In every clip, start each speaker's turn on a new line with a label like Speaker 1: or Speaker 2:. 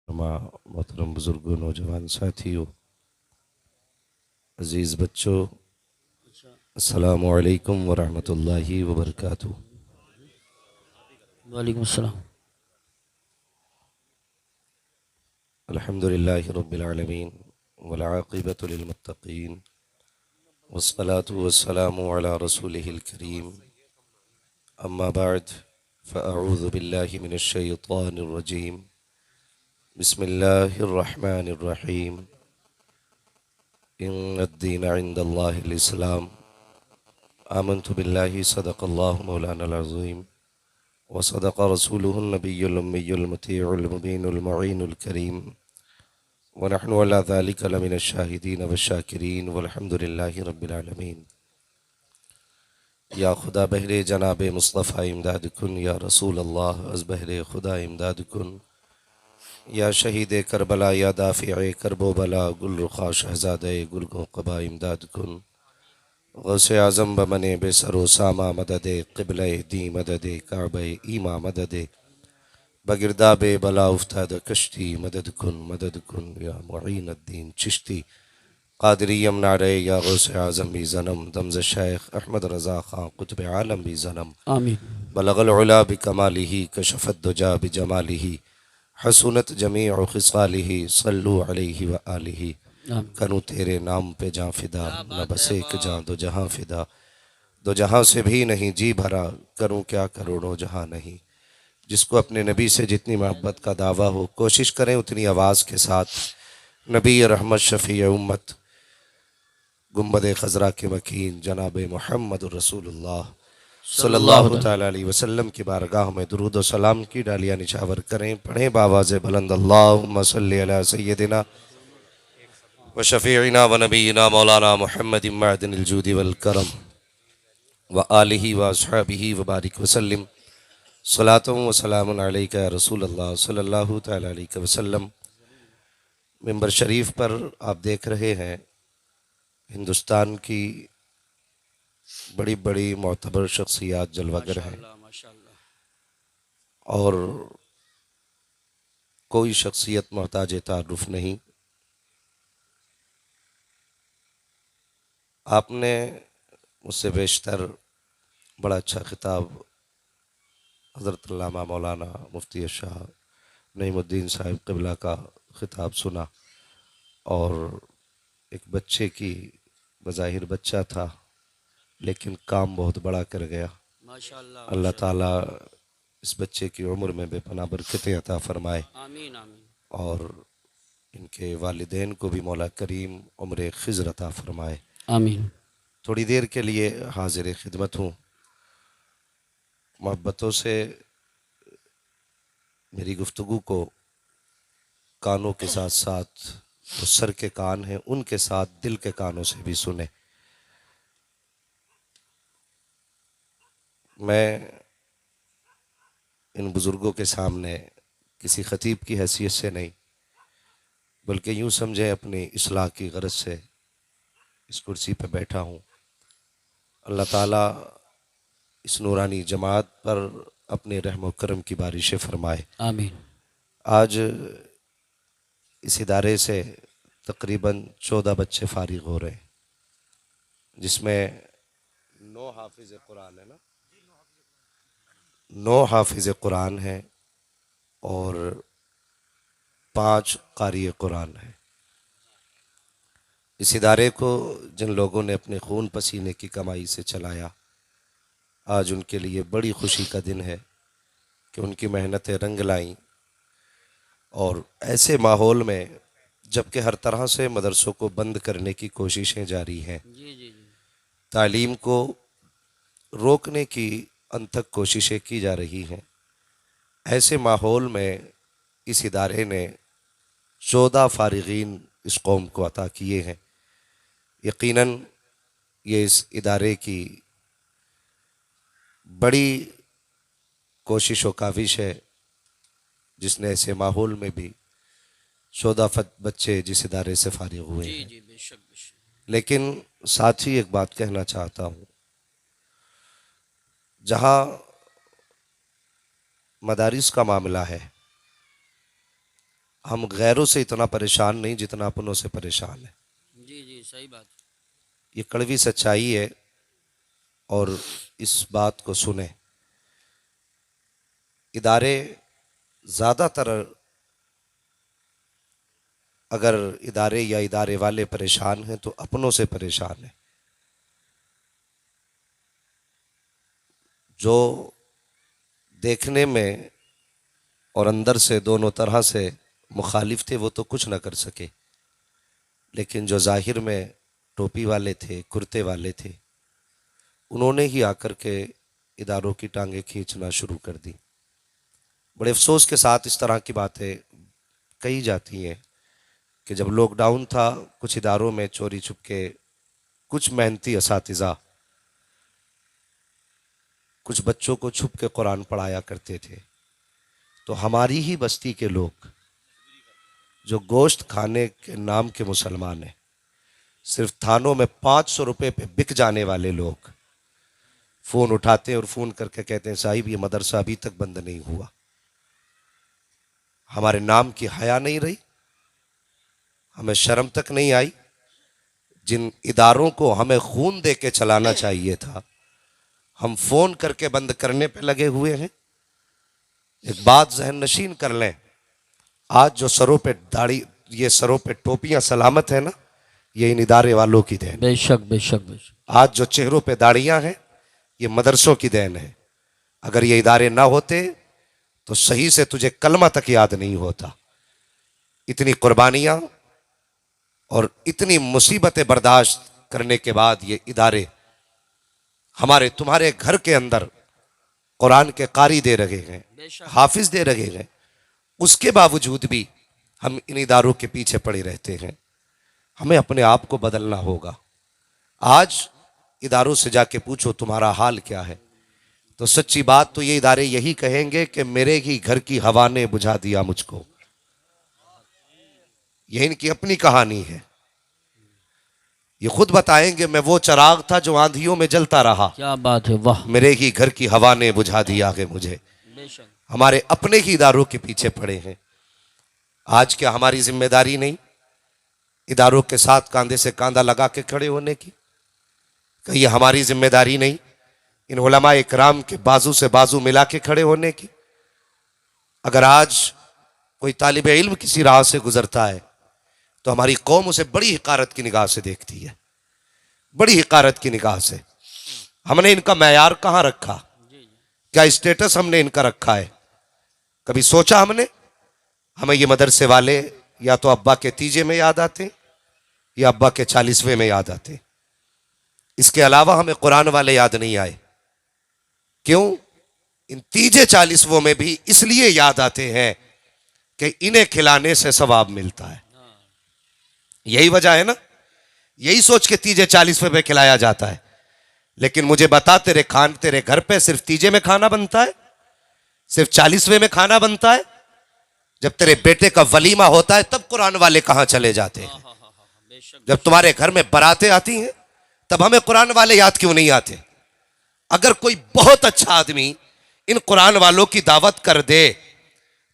Speaker 1: मोहतरम बुज़ुर्गों, नौजवान साथियों, अज़ीज़ बच्चों, अस्सलामु अलैकुम वरहमतुल्लाहि वबरकातुहू।
Speaker 2: वालेकुम अस्सलाम।
Speaker 1: अल्हम्दुलिल्लाहि रब्बिल आलमीन वल आक़िबतु लिल मुत्तक़ीन वस्सलातु वस्सलामु अला रसूलिहिल करीम। अम्मा बअद फ़अऊज़ु बिल्लाहि मिनश शैतानिर रजीम। बिस्मिल्लाहिर रहमानिर रहीम। इन्नद-दीन इंदल्लाहिल इस्लाम। आमन्तु बिल्लाहि सदक़ल्लाहु मौलानाल अज़ीम व सदक़ रसूलुहुन नबियुल उम्मियुल मुतीउल मुबीनुल मुईनुल करीम व नहनु अला ज़ालिका लमिनश शाहिदीन वश्शाकिरीन वल्हम्दुलिल्लाहि रब्बिल आलमीन। या खुदा बहरे जनाब मुस्तफ़ा इमदाद कुन, या रसूल अल्लाह अज़ बहरे खुदा इमदाद कुन, या शहीद करबला, या दाफ़िए करबो बला, गुल रुखा शहज़ादे गुल क़बा इमदाद कुन। गौसे आज़म बमने बेसरो सामा मददे क़िबले दी मददे काबे ईमा मददे बगिरदाबे बला उफ्ताद कश्ती मदद कुन या मुईन अद्दीन चिश्ती कादरियम नारे या गौसे आज़म भी ज़नम दमज़ शेख अहमद रज़ा ख़ां कुतुब आलम भी ज़नम
Speaker 2: आमीन।
Speaker 1: बलगल उला बिकमालिही कशफ़त दुजा बिजमालिही हसूनत जमीअ ख़िसालिही सल्लु अलैहि व आलिही।
Speaker 2: आमीन।
Speaker 1: करूँ तेरे नाम पे जाँ फ़िदा, न बस एक जाँ दो जहाँ फ़िदा, दो जहाँ से भी नहीं जी भरा, करूँ क्या करोड़ों जहाँ नहीं। जिसको अपने नबी से जितनी मोहब्बत का दावा हो, कोशिश करें उतनी आवाज़ के साथ नबी रहमत शफ़ी उम्मत गुंबद खज़रा के मकीन जनाब मोहम्मद रसूलुल्लाह
Speaker 2: सल्लल्लाहु
Speaker 1: सल्लल्लाहु ताला अलैहि वसल्लम की बारगाह में दुरूद व सलाम की डालियाँ निछावर करें। पढ़ें बावाज़ बुलंद अल्लाहुम्मा सल्लि अला सय्यदिना व शफ़ीइना व नबीना मौलाना मुहम्मदिन मअदिनिल जूदि वल करम व आलिहि व अस्हाबिहि व बारिक वसल्लम। सलातुम व सलामुन अलैका या रसूल अल्लाह सल्लल्लाहु तआला अलैहि वसल्लम। मिंबर शरीफ पर आप देख रहे हैं हिंदुस्तान की बड़ी बड़ी मोतबर शख्सियात जलवागर हैं
Speaker 2: माशाअल्लाह माशाअल्लाह।
Speaker 1: और कोई शख्सियत मोहताज तारुफ नहीं। आपने मुझसे बेशतर बड़ा अच्छा खिताब हज़रत अल्लामा मौलाना मुफ्ती शाह नईमुद्दीन साहिब क़िबला का खिताब सुना और एक बच्चे की, बज़ाहिर बच्चा था लेकिन काम बहुत बड़ा कर गया।
Speaker 2: माशाअल्लाह
Speaker 1: अल्लाह
Speaker 2: माशाअल्लाह।
Speaker 1: ताला इस बच्चे की उम्र में बेपनाह बरकतें अता फरमाए
Speaker 2: आमीन आमीन।
Speaker 1: और इनके वालिदैन को भी मौला करीम उम्र खिज़र अता फरमाए।
Speaker 2: आमीन।
Speaker 1: थोड़ी देर के लिए हाजिर खिदमत हूँ। मोहब्बतों से मेरी गुफ्तगू को कानों के साथ साथ जो सर के कान हैं उनके साथ दिल के कानों से भी सुने। मैं इन बुज़ुर्गों के सामने किसी ख़तीब की हैसियत से नहीं बल्कि यूँ समझें अपनी इस्लाह की गरज से इस कुर्सी पर बैठा हूँ। अल्लाह ताला इस नूरानी जमात पर अपने रहम व करम की बारिश फरमाए।
Speaker 2: आमीन।
Speaker 1: आज इस इदारे से तकरीबन 14 बच्चे फारिग हो रहे हैं, जिसमें 9 हाफिज़ कुरान है ना, 9 हाफिज़ कुरान हैं और 5 कारी कुरान हैं। इस इदारे को जिन लोगों ने अपने खून पसीने की कमाई से चलाया, आज उनके लिए बड़ी खुशी का दिन है कि उनकी मेहनतें रंग लाईं और ऐसे माहौल में जबकि हर तरह से मदरसों को बंद करने की कोशिशें जारी हैं,
Speaker 2: जी जी जी।
Speaker 1: तालीम को रोकने की अनथक कोशिशें की जा रही हैं, ऐसे माहौल में इस इदारे ने 14 फारिगीन इस कौम को अता किए हैं। यकीनन ये इस इदारे की बड़ी कोशिश व काविश है जिसने ऐसे माहौल में भी 14 बच्चे जिस इदारे से फारिग हुए
Speaker 2: जी
Speaker 1: हैं।
Speaker 2: जी बेशक बेशक।
Speaker 1: लेकिन साथ ही एक बात कहना चाहता हूँ, जहाँ मदारिस का मामला है हम गैरों से इतना परेशान नहीं जितना अपनों से परेशान है।
Speaker 2: जी जी सही बात।
Speaker 1: ये कड़वी सच्चाई है और इस बात को सुने। इदारे ज़्यादातर, अगर इदारे या इदारे वाले परेशान हैं तो अपनों से परेशान हैं। जो देखने में और अंदर से दोनों तरह से मुखालिफ थे वो तो कुछ न कर सके, लेकिन जो जाहिर में टोपी वाले थे, कुर्ते वाले थे, उन्होंने ही आकर के इदारों की टांगें खींचना शुरू कर दी। बड़े अफसोस के साथ इस तरह की बातें कही जाती हैं कि जब लॉकडाउन था कुछ इदारों में चोरी छुपके कुछ मेहनती असातिज़ा कुछ बच्चों को छुप के कुरान पढ़ाया करते थे, तो हमारी ही बस्ती के लोग जो गोश्त खाने के नाम के मुसलमान हैं, सिर्फ थानों में 500 रुपये पे बिक जाने वाले लोग फ़ोन उठाते हैं और फ़ोन करके कहते हैं साहिब ये मदरसा अभी तक बंद नहीं हुआ। हमारे नाम की हया नहीं रही, हमें शर्म तक नहीं आई। जिन इदारों को हमें खून दे के चलाना चाहिए था, हम फ़ोन करके बंद करने पे लगे हुए हैं। एक बात जहन नशीन कर लें, आज जो सरों पे दाढ़ी, ये सरों पे टोपियां सलामत है ना, ये इन इदारे वालों की देन।
Speaker 2: बेशक बेशक बेशक।
Speaker 1: आज जो चेहरों पे दाढ़ियां हैं ये मदरसों की देन है। अगर ये इदारे ना होते तो सही से तुझे कलमा तक याद नहीं होता। इतनी कुर्बानियां और इतनी मुसीबतें बर्दाश्त करने के बाद ये इदारे हमारे तुम्हारे घर के अंदर कुरान के कारी दे रहे हैं, हाफिज दे रहे हैं, उसके बावजूद भी हम इन इदारों के पीछे पड़े रहते हैं। हमें अपने आप को बदलना होगा। आज इदारों से जाके पूछो तुम्हारा हाल क्या है, तो सच्ची बात तो ये इदारे यही कहेंगे कि मेरे ही घर की हवा ने बुझा दिया मुझको। ये इनकी अपनी कहानी है। ये खुद बताएंगे मैं वो चिराग था जो आंधियों में जलता रहा।
Speaker 2: क्या बात है, वाह।
Speaker 1: मेरे ही घर की हवा ने बुझा दिया है मुझे। हमारे अपने ही इदारों के पीछे पड़े हैं। आज क्या हमारी जिम्मेदारी नहीं इदारों के साथ कांधे से कांधा लगा के खड़े होने की? कहीं हमारी जिम्मेदारी नहीं इन उलमा इकराम के बाजू से बाजू मिला के खड़े होने की? अगर आज कोई तालिब इल्म किसी राह से गुजरता है तो हमारी कौम उसे बड़ी हिकारत की निगाह से देखती है, बड़ी हिकारत की निगाह से। हमने इनका मैयार कहाँ रखा? क्या स्टेटस हमने इनका रखा है? कभी सोचा हमने? हमें ये मदरसे वाले या तो अब्बा के तीजे में याद आते या अब्बा के 40वें में याद आते। इसके अलावा हमें कुरान वाले याद नहीं आए। क्यों? इन तीजे 40वें में भी इसलिए याद आते हैं कि इन्हें खिलाने से सवाब मिलता है। यही वजह है ना, यही सोच के तीजे 40वें पे खिलाया जाता है। लेकिन मुझे बता, तेरे घर पे सिर्फ तीजे में खाना बनता है? सिर्फ 40वें में खाना बनता है? जब तेरे बेटे का वलीमा होता है तब कुरान वाले कहां चले जाते हैं? जब तुम्हारे घर में बारातें आती हैं तब हमें कुरान वाले याद क्यों नहीं आते? अगर कोई बहुत अच्छा आदमी इन कुरान वालों की दावत कर दे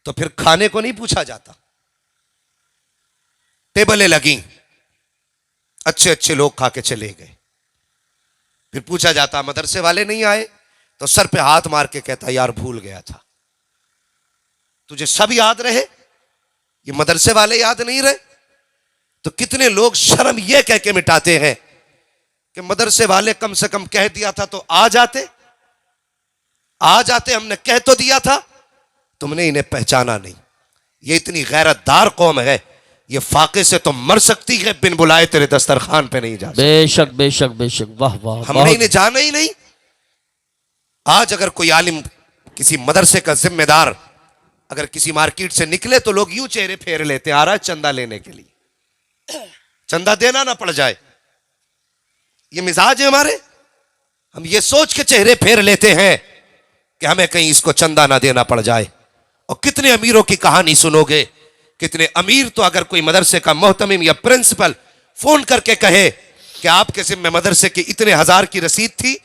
Speaker 1: तो फिर खाने को नहीं पूछा जाता। टेबलें लगी, अच्छे अच्छे लोग खा के चले गए, फिर पूछा जाता मदरसे वाले नहीं आए, तो सर पे हाथ मार के कहता यार भूल गया था। तुझे सब याद रहे, ये मदरसे वाले याद नहीं रहे? तो कितने लोग शर्म ये कह के मिटाते हैं कि मदरसे वाले कम से कम कह दिया था तो आ जाते, हमने कह तो दिया था, तुमने इन्हें पहचाना नहीं। ये इतनी गैरतदार कौम है, ये फाके से तो मर सकती है, बिन बुलाए तेरे दस्तरखान पे नहीं जा सकती।
Speaker 2: बेशक बेशक बेशक, वाह वाह।
Speaker 1: हमने इन्हें जाना ही नहीं। आज अगर कोई आलिम, किसी मदरसे का जिम्मेदार अगर किसी मार्केट से निकले तो लोग यूं चेहरे फेर लेते हैं, आ रहा है चंदा लेने के लिए, चंदा देना ना पड़ जाए। ये मिजाज है हमारे। हम ये सोच के चेहरे फेर लेते हैं कि हमें कहीं इसको चंदा ना देना पड़ जाए। और कितने अमीरों की कहानी सुनोगे, कितने अमीर तो अगर कोई मदरसे का मोहतमिम या प्रिंसिपल फोन करके कहे कि आपके जिम्मे मदरसे की इतने हजार की रसीद थी,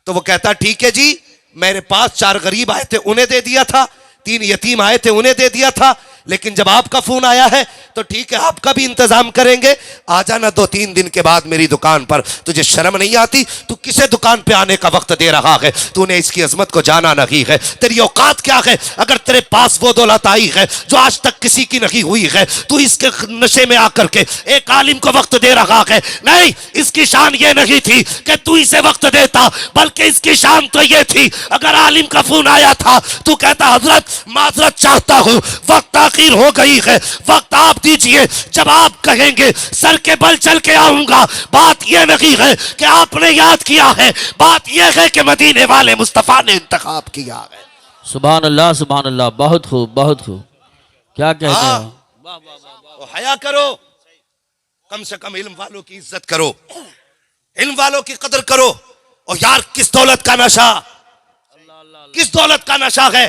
Speaker 1: तो वो कहता ठीक है जी, मेरे पास 4 गरीब आए थे उन्हें दे दिया था, 3 यतीम आए थे उन्हें दे दिया था, लेकिन जब आपका फोन आया है तो ठीक है, आपका भी इंतजाम करेंगे। आ जाना 2-3 दिन के बाद मेरी दुकान पर। तुझे शर्म नहीं आती? तू किसे दुकान पे आने का वक्त दे रहा है? तूने इसकी अजमत को जाना नहीं है? तेरी औकात क्या है? अगर तेरे पास वो दौलत आई है जो आज तक किसी की नहीं हुई है, तू इसके नशे में आकर के एक आलिम को वक्त दे रहा है। नहीं, इसकी शान ये नहीं थी कि तू इसे वक्त देता, बल्कि इसकी शान तो ये थी, अगर आलिम का फोन आया था तू कहता हजरत माजरत चाहता हूं, वक्त आखिर हो गई है, वक्त आप दीजिए। जब आप कहेंगे सर के बल चल के आऊंगा। बात यह नहीं है कि आपने याद किया है, बात यह है कि मदीने वाले मुस्तफा ने इंतखाब किया है।
Speaker 2: सुभान अल्लाह, सुभान अल्लाह। बहुत खूब, बहुत खूब। क्या कहते
Speaker 1: हाँ।
Speaker 2: हो? वाह वाह वाह।
Speaker 1: तो हया करो, कम से कम इल्म वालों की इज्जत करो, इल्म वालों की कदर करो। और यार किस दौलत का नशा, किस दौलत का नशा है?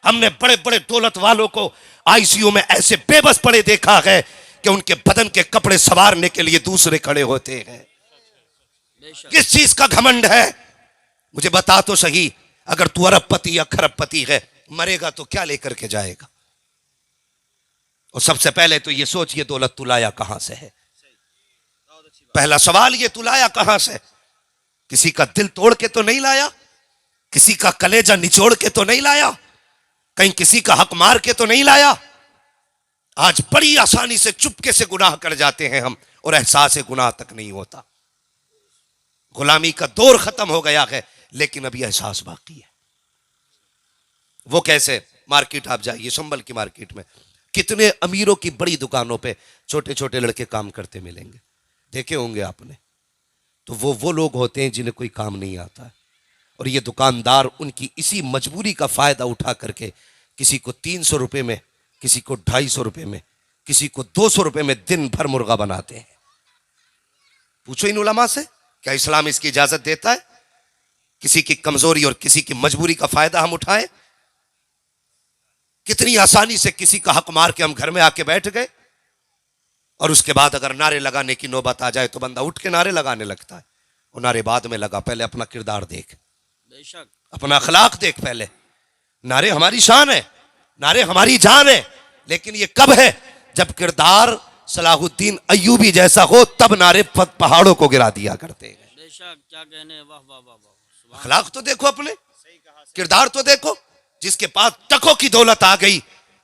Speaker 1: हमने बड़े बड़े दौलत वालों को आईसीयू में ऐसे बेबस पड़े देखा है कि उनके बदन के कपड़े संवारने के लिए दूसरे खड़े होते हैं। किस चीज का घमंड है? मुझे बता तो सही, अगर तू अरबपति या खरबपति है, मरेगा तो क्या लेकर के जाएगा? और सबसे पहले तो ये सोच, ये दौलत तू लाया कहां से है? पहला सवाल ये, तू लाया कहां से? किसी का दिल तोड़ के तो नहीं लाया, किसी का कलेजा निचोड़ के तो नहीं लाया, कहीं किसी का हक मार के तो नहीं लाया। आज बड़ी आसानी से चुपके से गुनाह कर जाते हैं हम, और एहसास गुनाह तक नहीं होता। गुलामी का दौर खत्म हो गया है, लेकिन अभी एहसास बाकी है। वो कैसे? मार्केट आप जाइए, संभल की मार्केट में कितने अमीरों की बड़ी दुकानों पे छोटे छोटे लड़के काम करते मिलेंगे, देखे होंगे आपने। तो वो लोग होते हैं जिन्हें कोई काम नहीं आता है, और ये दुकानदार उनकी इसी मजबूरी का फायदा उठा करके किसी को 300 रुपए में, किसी को 250 रुपए में, किसी को 200 रुपए में दिन भर मुर्गा बनाते हैं। पूछो इन उलमा से, क्या इस्लाम इसकी इजाजत देता है? किसी की कमजोरी और किसी की मजबूरी का फायदा हम उठाए? कितनी आसानी से किसी का हक मार के हम घर में आके बैठ गए, और उसके बाद अगर नारे लगाने की नौबत आ जाए तो बंदा उठ के नारे लगाने लगता है। और नारे बाद में लगा, पहले अपना किरदार देख,
Speaker 2: बेशक।
Speaker 1: अपना अखलाक देख पहले। नारे हमारी शान है, नारे हमारी जान है, लेकिन ये कब है? जब किरदार सलाहुद्दीन अय्यूबी जैसा हो, तब नारे पहाड़ों को गिरा दिया करते हैं।
Speaker 2: बेशक, क्या कहने। वाह वाह वाह वाह।
Speaker 1: अखलाक तो देखो अपने, किरदार तो देखो। जिसके पास टकों की दौलत आ गई,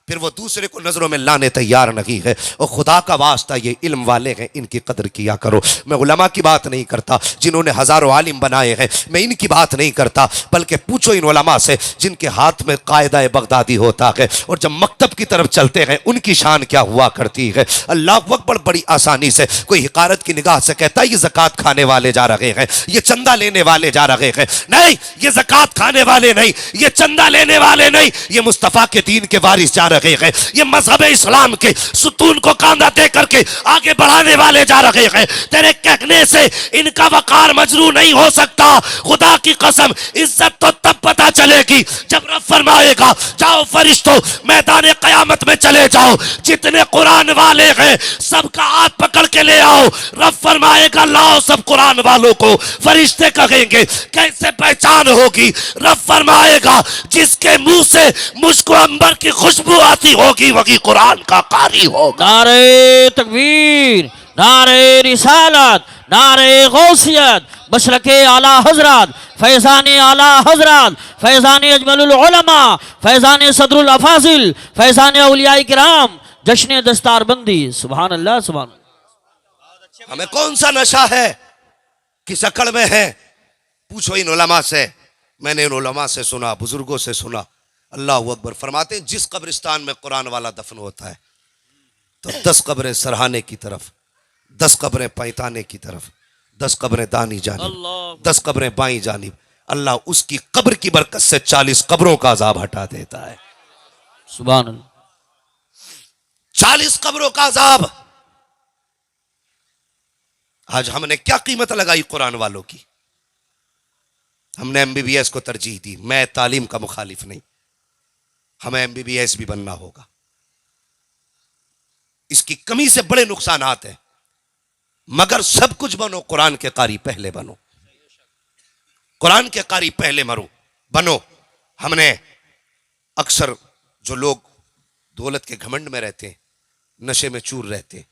Speaker 1: फिर वो दूसरे को नजरों में लाने तैयार नहीं है। और खुदा का वास्ता ये इल्म वाले हैं, इनकी कदर किया करो। मैं उलमा की बात नहीं करता जिन्होंने हजारों आलिम बनाए हैं, मैं इनकी बात नहीं करता, बल्कि पूछो इन उलमा से जिनके हाथ में कायदा बगदादी होता है, और जब मकतब की तरफ चलते हैं उनकी शान क्या हुआ करती है। अल्लाह अकबर, बड़ी आसानी से कोई हिकारत की निगाह से कहता है ये ज़कात खाने वाले जा रहे हैं, ये चंदा लेने वाले जा रहे हैं। नहीं, ये ज़कात खाने वाले नहीं, ये चंदा लेने वाले नहीं, ये मुस्तफ़ा के दीन के वारिस जा रहे हैं। ये मजहब इस्लाम के सुतून को कांधा दे करके आगे बढ़ाने वाले जा रहे हैं। तेरे कहने से इनका वकार मजरू नहीं हो सकता। खुदा की कसम, इज्जत तो तब पता चलेगी जब रब फरमाएगा जाओ फरिश्तों मैदान क़यामत में चले जाओ, जितने कुरान वाले हैं सबका हाथ पकड़ के ले आओ। रब फरमाएगा लाओ सब कुरान वालों को। फरिश्ते कहेंगे कैसे पहचान होगी? रब फरमाएगा जिसके मुंह से मुझको अंबर की खुशबू आती होगी वही कुरान का कारी होगा।
Speaker 2: नारे तकबीर, नारे रिसालत, नारे गौसियत, मशरके आला हजरत, फैज़ाने आला हजरत, फैज़ाने अजमलुल उलमा, फैज़ाने सदरुल अफाजिल, फैज़ाने औलिया किराम, जश्न दस्तारबंदी। सुभान अल्लाह, सुभान अल्लाह।
Speaker 1: हमें कौन सा नशा है, किस अकड़ में है? पूछो इन उलमा से। मैंने इन उलमा से सुना, बुजुर्गों से सुना। अल्लाह अकबर। फरमाते हैं जिस कब्रिस्तान में कुरान वाला दफन होता है तो 10 कब्रें सरहाने की तरफ, 10 कब्रें पैताने की तरफ, 10 कब्रें दानी जानिब, 10 कब्रें बाई जानिब। अल्लाह उसकी कब्र की बरकत से 40 कब्रों का अजाब हटा देता है।
Speaker 2: सुभान अल्लाह।
Speaker 1: 40 कब्रों का अजाब। आज हमने क्या कीमत लगाई कुरान वालों की? हमने MBBS को तरजीह दी। मैं तालीम का मुखालिफ नहीं, हमें MBBS भी बनना होगा। इसकी कमी से बड़े नुकसानात हैं, मगर सब कुछ बनो, कुरान के कारी पहले बनो, कुरान के कारी पहले मरो बनो। हमने अक्सर जो लोग दौलत के घमंड में रहते हैं, नशे में चूर रहते हैं।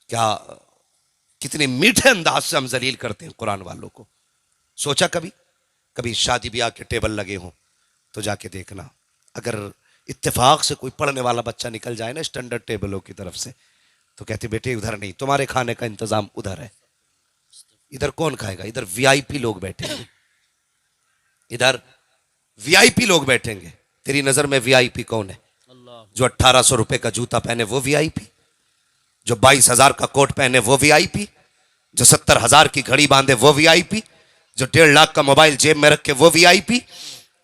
Speaker 1: क्या कितने मीठे अंदाज से हम जलील करते हैं कुरान वालों को। सोचा कभी कभी शादी ब्याह के टेबल लगे हों तो जाके देखना, अगर इत्तेफाक से कोई पढ़ने वाला बच्चा निकल जाए ना स्टैंडर्ड टेबलों की तरफ से, तो कहते बेटे उधर नहीं, तुम्हारे खाने का इंतजाम उधर है। इधर कौन खाएगा? इधर वीआईपी लोग बैठेंगे, इधर वीआईपी लोग बैठेंगे। तेरी नजर में वीआईपी कौन है? जो 1800 रुपए का जूता पहने वो वीआईपी, जो 22,000 का कोट पहने वो वीआईपी, जो 70,000 की घड़ी बांधे वो वीआईपी, जो 1.5 लाख का मोबाइल जेब में रख के वो वीआईपी।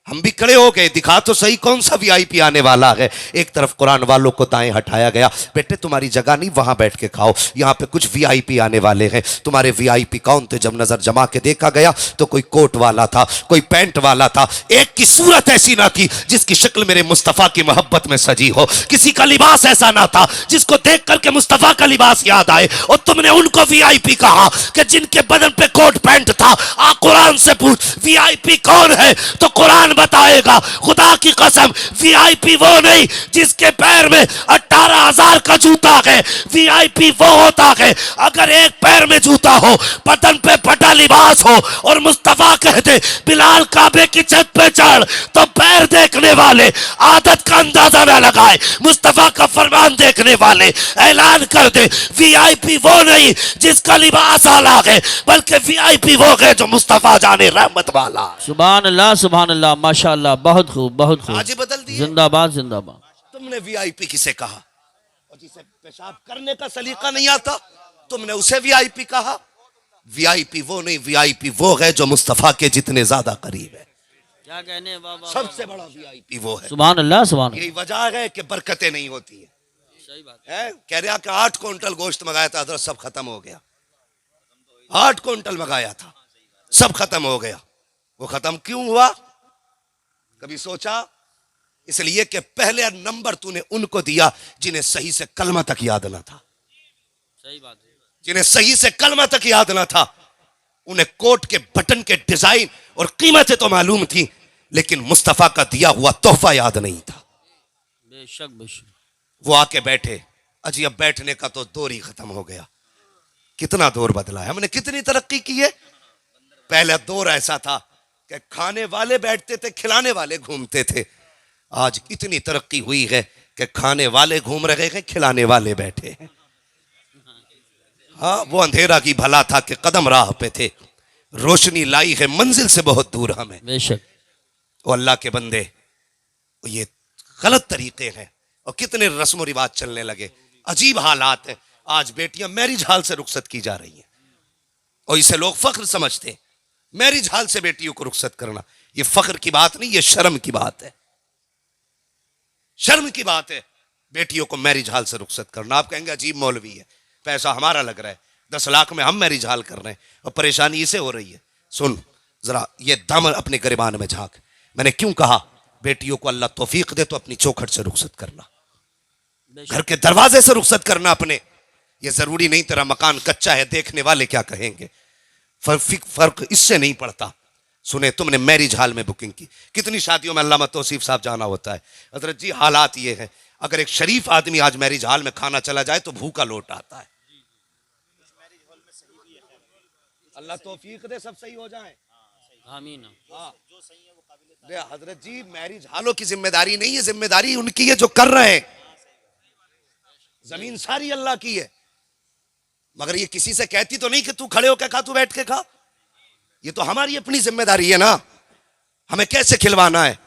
Speaker 1: हम भी खड़े हो गए, दिखा तो सही कौन सा वीआईपी आने वाला है। एक तरफ कुरान वालों को दाएं हटाया गया, बेटे तुम्हारी जगह नहीं, वहां बैठ के खाओ, यहां पे कुछ वीआईपी आने वाले हैं। तुम्हारे वीआईपी कौन थे? जब नजर जमा के देखा गया तो कोई कोट वाला था, कोई पैंट वाला था, एक की सूरत ऐसी ना थी जिसकी शक्ल मेरे मुस्तफा की मोहब्बत में सजी हो, किसी का लिबास ऐसा ना था जिसको देख करके मुस्तफा का लिबास याद आए। और तुमने उनको वीआईपी कहा कि जिनके बदन पे कोट पैंट था। आ कुरान से पूछ वीआईपी कौन है, तो कुरान बताएगा। खुदा की कसम वीआईपी वो नहीं जिसके पैर में 18,000 का जूता है, वीआईपी वो होता है अगर एक पैर में जूता हो, बदन पे फटा लिबास हो और मुस्तफा कहते बिलाल काबे की छत पे चढ़, तो पैर देखने वाले आदत का अंदाजा न लगाए, मुस्तफा का फरमान देखने वाले ऐलान कर दे वीआईपी वो नहीं जिसका लिबास आला है, बल्कि वीआईपी वो है जो मुस्तफा जाने रहमत वाला।
Speaker 2: सुभान अल्लाह माशाअल्लाह, बहुत खूब बहुत खूब।
Speaker 1: आज ही बदल दिए।
Speaker 2: जिंदाबाद जिंदाबाद।
Speaker 1: तुमने वीआईपी किसे कहा? और जिसे पेशाब करने का सलीका नहीं आता तुमने उसे वीआईपी कहा। वीआईपी वो नहीं, वीआईपी वो है जो मुस्तफा के जितने ज्यादा करीब है।
Speaker 2: क्या कहने बाबा,
Speaker 1: सबसे बड़ा वीआईपी वो है।
Speaker 2: सुभान अल्लाह सुभान।
Speaker 1: यही वजह है कि बरकतें नहीं होती है।
Speaker 2: सही बात
Speaker 1: है। कह रहा कि 8 क्विंटल गोश्त मंगाया था हजरत, सब खत्म हो गया। 8 क्विंटल मंगाया था, सब खत्म हो गया। वो खत्म क्यों हुआ? कभी सोचा? इसलिए कि पहले नंबर तूने उनको दिया जिन्हें सही से कलमा तक याद ना था।
Speaker 2: सही बात है।
Speaker 1: जिन्हें सही से कलमा तक याद ना था, उन्हें कोट के बटन के डिजाइन और कीमतें तो मालूम थी, लेकिन मुस्तफा का दिया हुआ तोहफा याद नहीं था।
Speaker 2: बेशक बेशक।
Speaker 1: वो आके बैठे, अजी अब बैठने का तो दौर ही खत्म हो गया। कितना दौर बदला है, हमने कितनी तरक्की की है। पहला दौर ऐसा था कि खाने वाले बैठते थे, खिलाने वाले घूमते थे। आज इतनी तरक्की हुई है कि खाने वाले घूम रहे हैं, खिलाने वाले बैठे हैं। हाँ, वो अंधेरा की भला था कि कदम राह पे थे, रोशनी लाई है मंजिल से बहुत दूर हमें।
Speaker 2: बेशक।
Speaker 1: वो अल्लाह के बंदे, ये गलत तरीके हैं और कितने रस्म व रिवाज चलने लगे। अजीब हालात है। आज बेटियां मैरिज हाल से रुखसत की जा रही हैं और इसे लोग फख्र समझते हैं। मैरिज हाल से बेटियों को रुखसत करना ये फख्र की बात नहीं, ये शर्म की बात है। शर्म की बात है बेटियों को मैरिज हाल से रुखसत करना। आप कहेंगे अजीब मौलवी है, पैसा हमारा लग रहा है, 10 लाख में हम मैरिज हाल कर रहे हैं और परेशानी इसे हो रही है। सुन जरा, ये दम अपने गिरबान में झांक। मैंने क्यों कहा बेटियों को अल्लाह तौफीक दे तो अपनी चौखट से रुखसत करना, घर के दरवाजे से रुखसत करना अपने। ये जरूरी नहीं तेरा मकान कच्चा है देखने वाले क्या कहेंगे, फर्क इससे नहीं पड़ता। सुने, तुमने मैरिज हाल में बुकिंग की, कितनी शादियों में अल्लामा तौसीफ साहब जाना होता है। हजरत जी हालात ये है, अगर एक शरीफ आदमी आज मैरिज हाल में खाना चला जाए तो भूखा लौट आता है। अल्लाह तौफीक दे सब सही हो जाए,
Speaker 2: आमीन।
Speaker 1: हजरत जी मैरिज हालों की जिम्मेदारी नहीं है, जिम्मेदारी उनकी है जो कर रहे हैं। जमीन सारी अल्लाह की है, मगर ये किसी से कहती तो नहीं कि तू खड़े होकर खा, तू बैठ के खा। ये तो हमारी अपनी जिम्मेदारी है ना, हमें कैसे खिलवाना है।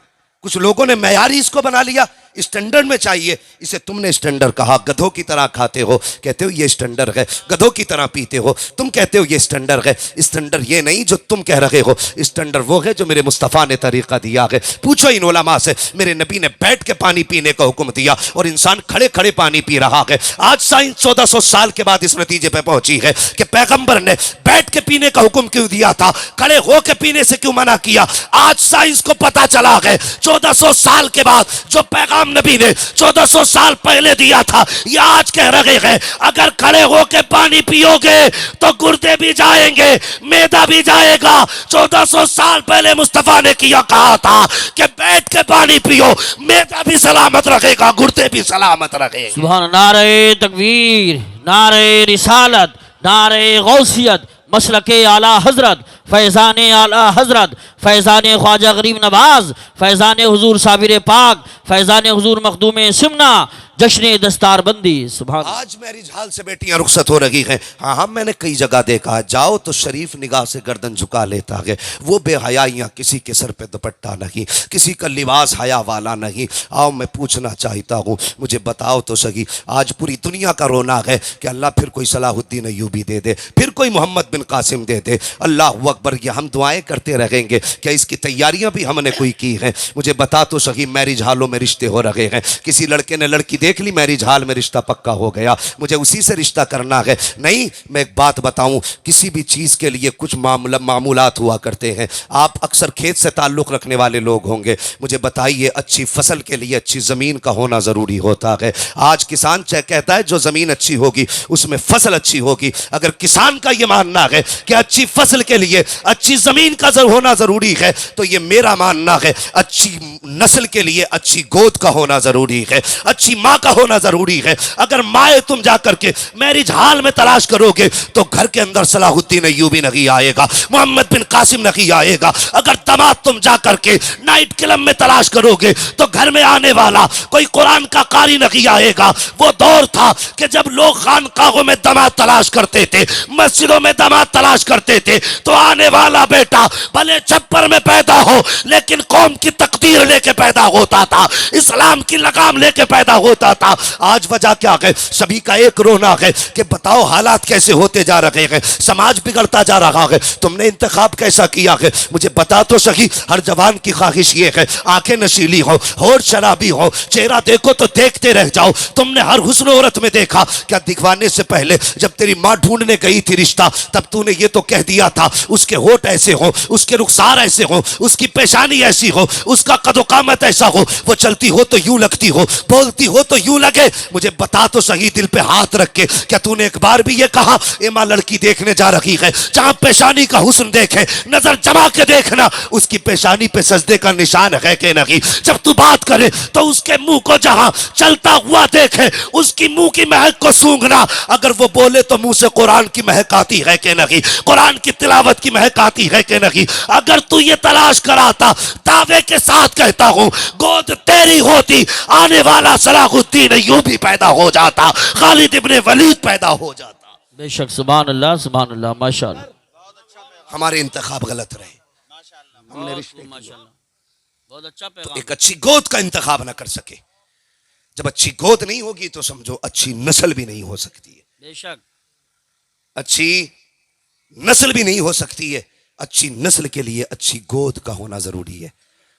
Speaker 1: कुछ लोगों ने मयारी इसको बना लिया, स्टैंडर्ड में चाहिए। इसे तुमने स्टैंडर्ड कहा, गधों की तरह खाते हो, कहते हो ये स्टैंडर्ड है। गधों की तरह पीते हो, तुम कहते हो ये स्टैंडर्ड है। स्टैंडर्ड ये नहीं जो तुम कह रहे हो, स्टैंडर्ड वो है जो मेरे मुस्तफ़ा ने तरीका दिया है। पूछो इन उलमा से, मेरे नबी ने बैठ के पानी पीने का हुक्म दिया और इंसान खड़े खड़े पानी पी रहा है। आज साइंस 1400 साल के बाद इस नतीजे पर पहुंची है कि पैगंबर ने बैठ के पीने का हुक्म क्यों दिया था, खड़े होकर पीने से क्यों मना किया। आज साइंस को पता चला है 1400 साल के बाद जो पैगाम इस्लाम नबी ने 1400 साल पहले दिया था। ये आज कह रहे हैं अगर खड़े होके पानी पियोगे तो गुर्दे भी जाएंगे, मैदा भी जाएगा। 1400 साल पहले मुस्तफा ने किया कहा था कि बैठ के पानी पियो, मैदा भी सलामत रखेगा, गुर्दे भी सलामत रखेगा।
Speaker 2: सुभान। नारे तकबीर, नारे रिसालत, नारे गौसियत, मसलके आला हजरत, फैज़ान आला हजरत, फैज़ान ख्वाजा गरीब नवाज, फैज़ान हुजूर साबिर पाक, फैज़ान हुजूर मखदूम सिमना, जश्न दस्तारबंदी। सुभान।
Speaker 1: आज मैरिज हाल से बेटियां रुखसत हो रही हैं। हाँ, मैंने कई जगह देखा, जाओ तो शरीफ निगाह से गर्दन झुका लेता है। वो बेहयाइयाँ, किसी के सर पे दुपट्टा नहीं, किसी का लिबास हया वाला नहीं। आओ मैं पूछना चाहता हूँ, मुझे बताओ तो सही, आज पूरी दुनिया का रोना है कि अल्लाह फिर कोई सलाहुद्दीन अय्यूबी दे दे, फिर कोई मोहम्मद बिन कासिम दे दे। अल्लाह अकबर, ये हम दुआएं करते रहेंगे क्या इसकी तैयारियां भी हमने कोई की हैं? मुझे बता तो सही, मैरिज हालों में रिश्ते हो रहे हैं, किसी लड़के ने लड़की देख ली, मैरिज हाल में रिश्ता पक्का हो गया, मुझे उसी से रिश्ता करना है। नहीं, मैं एक बात बताऊं, किसी भी चीज के लिए कुछ मामूलात हुआ करते हैं। आप अक्सर खेत से ताल्लुक रखने वाले लोग होंगे, मुझे बताइए, अच्छी फसल के लिए अच्छी जमीन का होना जरूरी होता है। आज किसान कहता है जो जमीन अच्छी होगी उसमें फसल अच्छी होगी। अगर किसान का यह मानना है कि अच्छी फसल के लिए अच्छी जमीन का होना जरूरी है, तो यह मेरा मानना है अच्छी नस्ल के लिए अच्छी गोद का होना जरूरी है, अच्छी माँ का होना जरूरी है। अगर माए तुम जाकर के मैरिज हाल में तलाश करोगे तो घर के अंदर सलाहुद्दीन अय्यूबी नहीं आएगा, मोहम्मद बिन कासिम नहीं आएगा। अगर दामाद तुम जाकर के नाइट क्लब में तलाश करोगे तो घर में आने वाला कोई कुरान का कारी नहीं आएगा। वो दौर था कि जब लोग खानकाहों में दामाद तलाश करते थे, मस्जिदों में दामाद तलाश करते थे, तो आने वाला बेटा भले छप्पर में पैदा हो लेकिन कौम की तकदीर लेके पैदा होता था, इस्लाम की लगाम लेके पैदा होता था। आज वजह क्या है? सभी का एक रोना है कि बताओ हालात कैसे होते जा रहे हैं, समाज बिगड़ता जा रहा है। तुमने इंतखाब कैसा किया है? मुझे बता तो सही। हर जवान की ख्वाहिश ये है आंखें नशीली हो, होठ शराबी हो, चेहरा देखो तो देखते रह जाओ। तुमने हर हुस्न औरत में देखा, क्या दिखवाने से पहले जब तेरी माँ ढूंढने गई थी रिश्ता, तब तूने ये तो कह दिया था उसके होठ ऐसे हो, उसके रुखसार ऐसे हो, उसकी पेशानी ऐसी हो, उसका कदोकामत ऐसा हो, वो चलती हो तो यूं लगती हो, बोलती हो तो यूं लगे। मुझे बता तो सही, दिल पे हाथ रख के, क्या तूने एक बार भी ये कहा ए माँ लड़की देखने जा रही है, जहां पेशानी का हुस्न देखे नजर जमा के देखना उसकी पेशानी पे सजदे का निशान है कि नहीं। जब तू बात करे तो उसके मुंह को जहां चलता हुआ देखे उसकी मुंह की महक को सूंघना। अगर वो बोले तो मुंह से कुरान की महक आती है कि नहीं, कुरान की तिलावत की महक आती है कि नहीं। अगर तू ये तलाश कराता, दावे के साथ कहता हूं, गोद तेरी होती, आने वाला सलाहुद्दीन अय्यूबी पैदा हो जाता, खालिद इब्ने वलीद पैदा हो जाता।
Speaker 2: बेशक। सुभान अल्लाह, सुभान अल्लाह, माशाअल्लाह।
Speaker 1: हमारे इंतखाब गलत रहे, हमने रिश्ते
Speaker 2: बहुत अच्छा
Speaker 1: तो एक अच्छी गोद का इंतखाब ना कर सके। जब अच्छी गोद नहीं होगी तो समझो अच्छी नस्ल भी नहीं हो सकती है।
Speaker 2: बेशक।
Speaker 1: अच्छी नस्ल भी नहीं हो सकती है। अच्छी नस्ल के लिए अच्छी गोद का होना जरूरी है।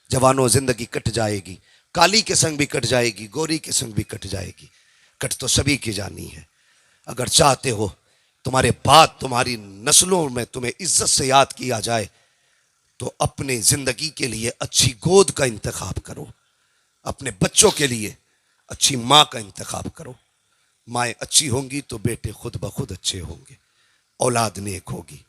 Speaker 1: जवानों, जिंदगी कट जाएगी, काली के संग भी कट जाएगी, गोरी के संग भी कट जाएगी, कट तो सभी की जानी है। अगर चाहते हो तुम्हारे बाद तुम्हारी नस्लों में तुम्हें इज्जत से याद किया जाए तो अपने जिंदगी के लिए अच्छी गोद का इंतखाब करो, अपने बच्चों के लिए अच्छी माँ का इंतखाब करो। माएँ अच्छी होंगी तो बेटे खुद ब खुद अच्छे होंगे, औलाद नेक होगी।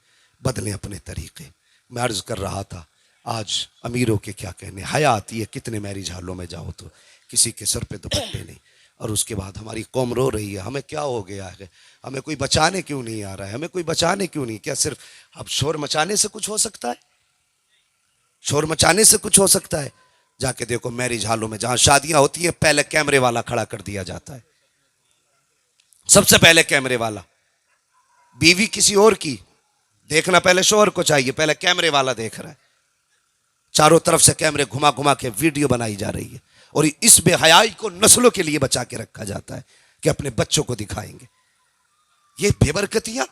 Speaker 1: बदलें अपने तरीके। मैं अर्ज कर रहा था, आज अमीरों के क्या कहने, हया आती है कितने मैरिज हालों में जाओ तो किसी के सर पे दुपट्टे नहीं, और उसके बाद हमारी कौम रो रही है हमें क्या हो गया है, हमें कोई बचाने क्यों नहीं आ रहा है, हमें कोई बचाने क्यों नहीं। क्या सिर्फ अब शोर मचाने से कुछ हो सकता है? शोर मचाने से कुछ हो सकता है? जाके देखो मैरिज हालों में जहां शादियां होती हैं पहले कैमरे वाला खड़ा कर दिया जाता है, सबसे पहले कैमरे वाला। बीवी किसी और की देखना पहले शोहर को चाहिए, पहले कैमरे वाला देख रहा है। चारों तरफ से कैमरे घुमा घुमा के वीडियो बनाई जा रही है, और इस बेहयाई को नस्लों के लिए बचा के रखा जाता है कि अपने बच्चों को दिखाएंगे। ये बेबरकतियां।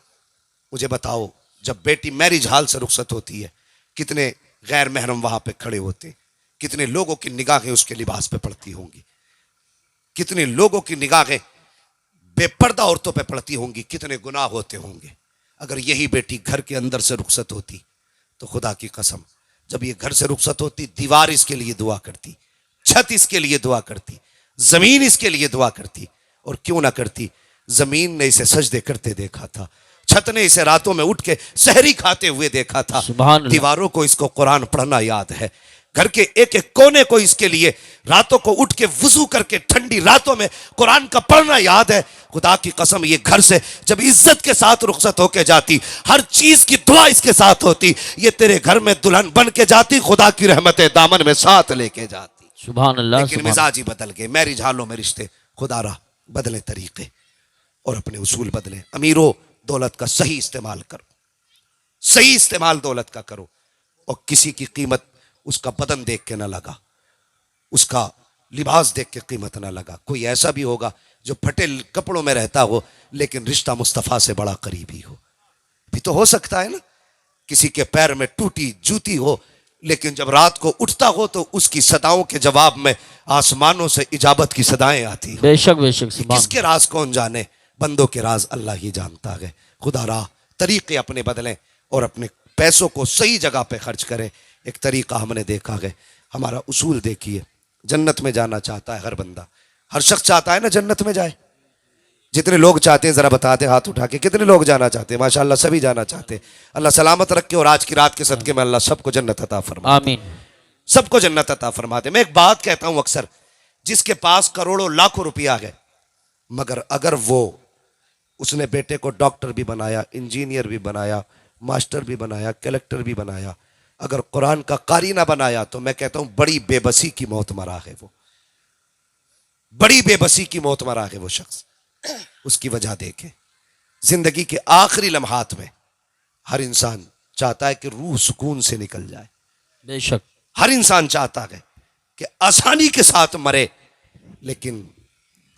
Speaker 1: मुझे बताओ, जब बेटी मैरिज हाल से रुखसत होती है कितने गैर महरम वहां पे खड़े होते हैं, कितने लोगों की निगाहें उसके लिबास पे पड़ती होंगी, कितने लोगों की निगाहें बेपर्दा औरतों पे पड़ती होंगी, कितने गुनाह होते होंगे। अगर यही बेटी घर के अंदर से रुखसत होती तो खुदा की कसम जब ये घर से रुखसत होती, दीवार इसके लिए दुआ करती, छत इसके लिए दुआ करती, जमीन इसके लिए दुआ करती, और क्यों ना करती, जमीन ने इसे सजदे करते देखा था, छत ने इसे रातों में उठ के सहरी खाते हुए देखा था,
Speaker 2: सुभान अल्लाह।
Speaker 1: दीवारों को इसको कुरान पढ़ना याद है, घर के एक एक कोने को इसके लिए रातों को उठ के वुजू करके ठंडी रातों में कुरान का पढ़ना याद है। खुदा की कसम, ये घर से जब इज्जत के साथ रुखसत होके जाती, हर चीज की दुआ इसके साथ होती, ये तेरे घर में दुल्हन बन के जाती, खुदा की रहमतें दामन में साथ लेके जाती।
Speaker 2: सुभान अल्लाह।
Speaker 1: लेकिन मिजाज ही बदल गए, मैरिज हालों में रिश्ते, खुदारा बदले तरीके और अपने उसूल बदले। अमीरों, दौलत का सही इस्तेमाल करो, सही इस्तेमाल दौलत का करो, और किसी की कीमत उसका बदन देख के ना लगा, उसका लिबास देख के कीमत ना लगा। कोई ऐसा भी होगा जो फटे कपड़ों में रहता हो लेकिन रिश्ता मुस्तफ़ा से बड़ा करीबी हो, भी तो हो सकता है ना। किसी के पैर में टूटी जूती हो लेकिन जब रात को उठता हो तो उसकी सदाओं के जवाब में आसमानों से इजाबत की सदाएं आती।
Speaker 2: बेशक बेशक।
Speaker 1: किसके राज कौन जाने, बंदों के राज अल्लाह ही जानता है। खुदा राह तरीके अपने बदलें और अपने पैसों को सही जगह पे खर्च करें। एक तरीका हमने देखा है, हमारा उसूल देखिए, जन्नत में जाना चाहता है हर बंदा, हर शख्स चाहता है ना जन्नत में जाए। जितने लोग चाहते हैं जरा बता दें हाथ उठा के, कितने लोग जाना चाहते हैं? माशाअल्लाह सभी जाना चाहते हैं। अल्लाह सलामत रखे और आज की रात के सदके में अल्लाह सबको जन्नत अता फरमा,
Speaker 2: आमीन।
Speaker 1: सबको जन्नत अता फरमा दे। मैं एक बात कहता हूं अक्सर, जिसके पास करोड़ों लाखों रुपया है, मगर अगर वो उसने बेटे को डॉक्टर भी बनाया, इंजीनियर भी बनाया, मास्टर भी बनाया, कलेक्टर भी बनाया, अगर कुरान का कारी ना बनाया, तो मैं कहता हूं बड़ी बेबसी की मौत मरा है वो, बड़ी बेबसी की मौत मरा है वो शख्स। उसकी वजह देखें, जिंदगी के आखिरी लम्हात में हर इंसान चाहता है कि रूह सुकून से निकल जाए।
Speaker 2: बेशक
Speaker 1: हर इंसान चाहता है कि आसानी के साथ मरे, लेकिन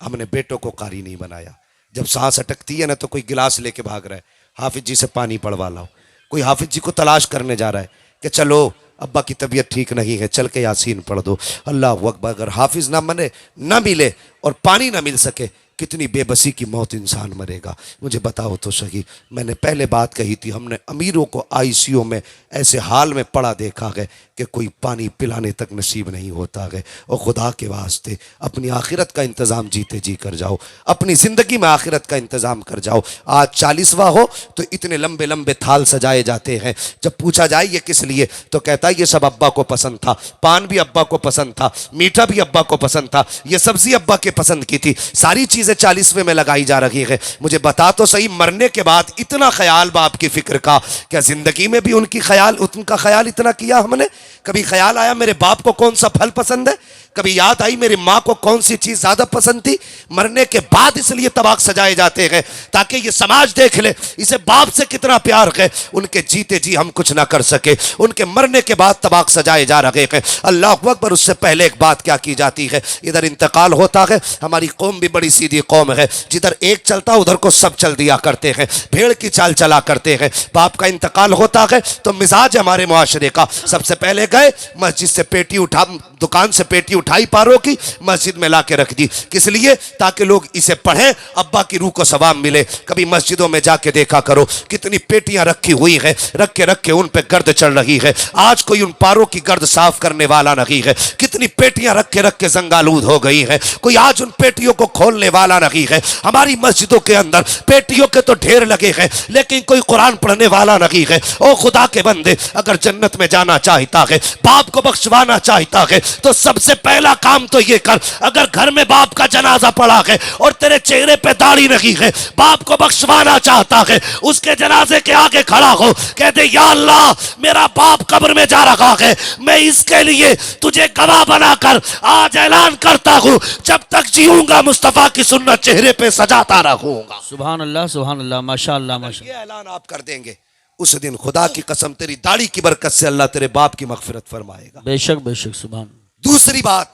Speaker 1: हमने बेटों को कारी नहीं बनाया। जब सांस अटकती है ना तो कोई गिलास लेके भाग रहा है, हाफिज जी से पानी पड़वा लाओ। कोई हाफिज जी को तलाश करने जा रहा है कि चलो अब्बा की तबीयत ठीक नहीं है, चल के यासीन पढ़ दो। अल्लाह अकबर। अगर हाफिज ना मने, ना मिले और पानी ना मिल सके, कितनी बेबसी की मौत इंसान मरेगा। मुझे बताओ तो सही, मैंने पहले बात कही थी, हमने अमीरों को आईसीयू में ऐसे हाल में पड़ा देखा है कि कोई पानी पिलाने तक नसीब नहीं होता है। और खुदा के वास्ते अपनी आखिरत का इंतज़ाम जीते जी कर जाओ, अपनी ज़िंदगी में आखिरत का इंतज़ाम कर जाओ। आज 40वां हो तो इतने लंबे लंबे थाल सजाए जाते हैं, जब पूछा जाए ये किस लिए तो कहता है ये सब अब्बा को पसंद था, पान भी अब्बा को पसंद था, मीठा भी अब्बा को पसंद था, ये सब्जी अब्बा के पसंद की थी, सारी चीज़ें 40वें में लगाई जा रही है। मुझे बता तो सही, मरने के बाद इतना ख्याल बाप की फिक्र का, क्या जिंदगी में भी उनका ख्याल इतना किया हमने? कभी ख्याल आया मेरे बाप को कौन सा फल पसंद है? कभी याद आई मेरी माँ को कौन सी चीज ज्यादा पसंद थी? मरने के बाद इसलिए तबाक सजाए जाते हैं ताकि ये समाज देख ले इसे बाप से कितना प्यार है। उनके जीते जी हम कुछ ना कर सके, उनके मरने के बाद तबाक सजाए जा रहे हैं। अल्लाह अकबर। उससे पहले एक बात क्या की जाती है, इधर इंतकाल होता है। हमारी कौम भी बड़ी सीधी कौम है, जिधर एक चलता उधर को सब चल दिया करते हैं, भेड़ की चाल चला करते हैं। बाप का इंतकाल होता है तो मिजाज हमारे मुआशरे का, सबसे पहले गए मस्जिद से पेटी उठा, दुकान से पेटी उठाई पारों की, मस्जिद में लाके रख दी। किस लिए? ताकि लोग इसे पढ़ें, अब्बा की रूह को सवाब मिले। कभी मस्जिदों में जाके देखा करो कितनी पेटियां रखी हुई हैं, रख के उन पे गर्द चढ़ रही है। आज कोई उन पारों की गर्द साफ करने वाला नहीं है। कितनी पेटियां रख के जंगालूद हो गई है, कोई आज उन पेटियों को खोलने वाला नहीं है। हमारी मस्जिदों के अंदर पेटियों के तो ढेर लगे हैं लेकिन कोई कुरान पढ़ने वाला नहीं है। ओ खुदा के बंदे, अगर जन्नत में जाना चाहता है, बाप को बख्शवाना चाहता है, तो सबसे पहला काम तो ये कर, अगर घर में बाप का जनाजा पड़ा है और तेरे चेहरे पे दाढ़ी नहीं है, बाप को बख्शवाना चाहता है, उसके जनाजे के आगे खड़ा हो, कहते या अल्लाह मेरा बाप कब्र में जा रहा है, मैं इसके लिए तुझे गवाह बनाकर आज ऐलान करता हूं, जब तक जीऊंगा मुस्तफा की सुन्नत चेहरे पे सजाता रहूंगा।
Speaker 2: सुभान अल्लाह माशाअल्लाह माशाअल्लाह।
Speaker 1: ये ऐलान आप कर देंगे, उस दिन खुदा की कसम तेरी दाढ़ी की बरकत से अल्लाह तेरे बाप की मगफिरत फरमाएगा।
Speaker 2: बेशक बेशक। सुभान।
Speaker 1: दूसरी बात,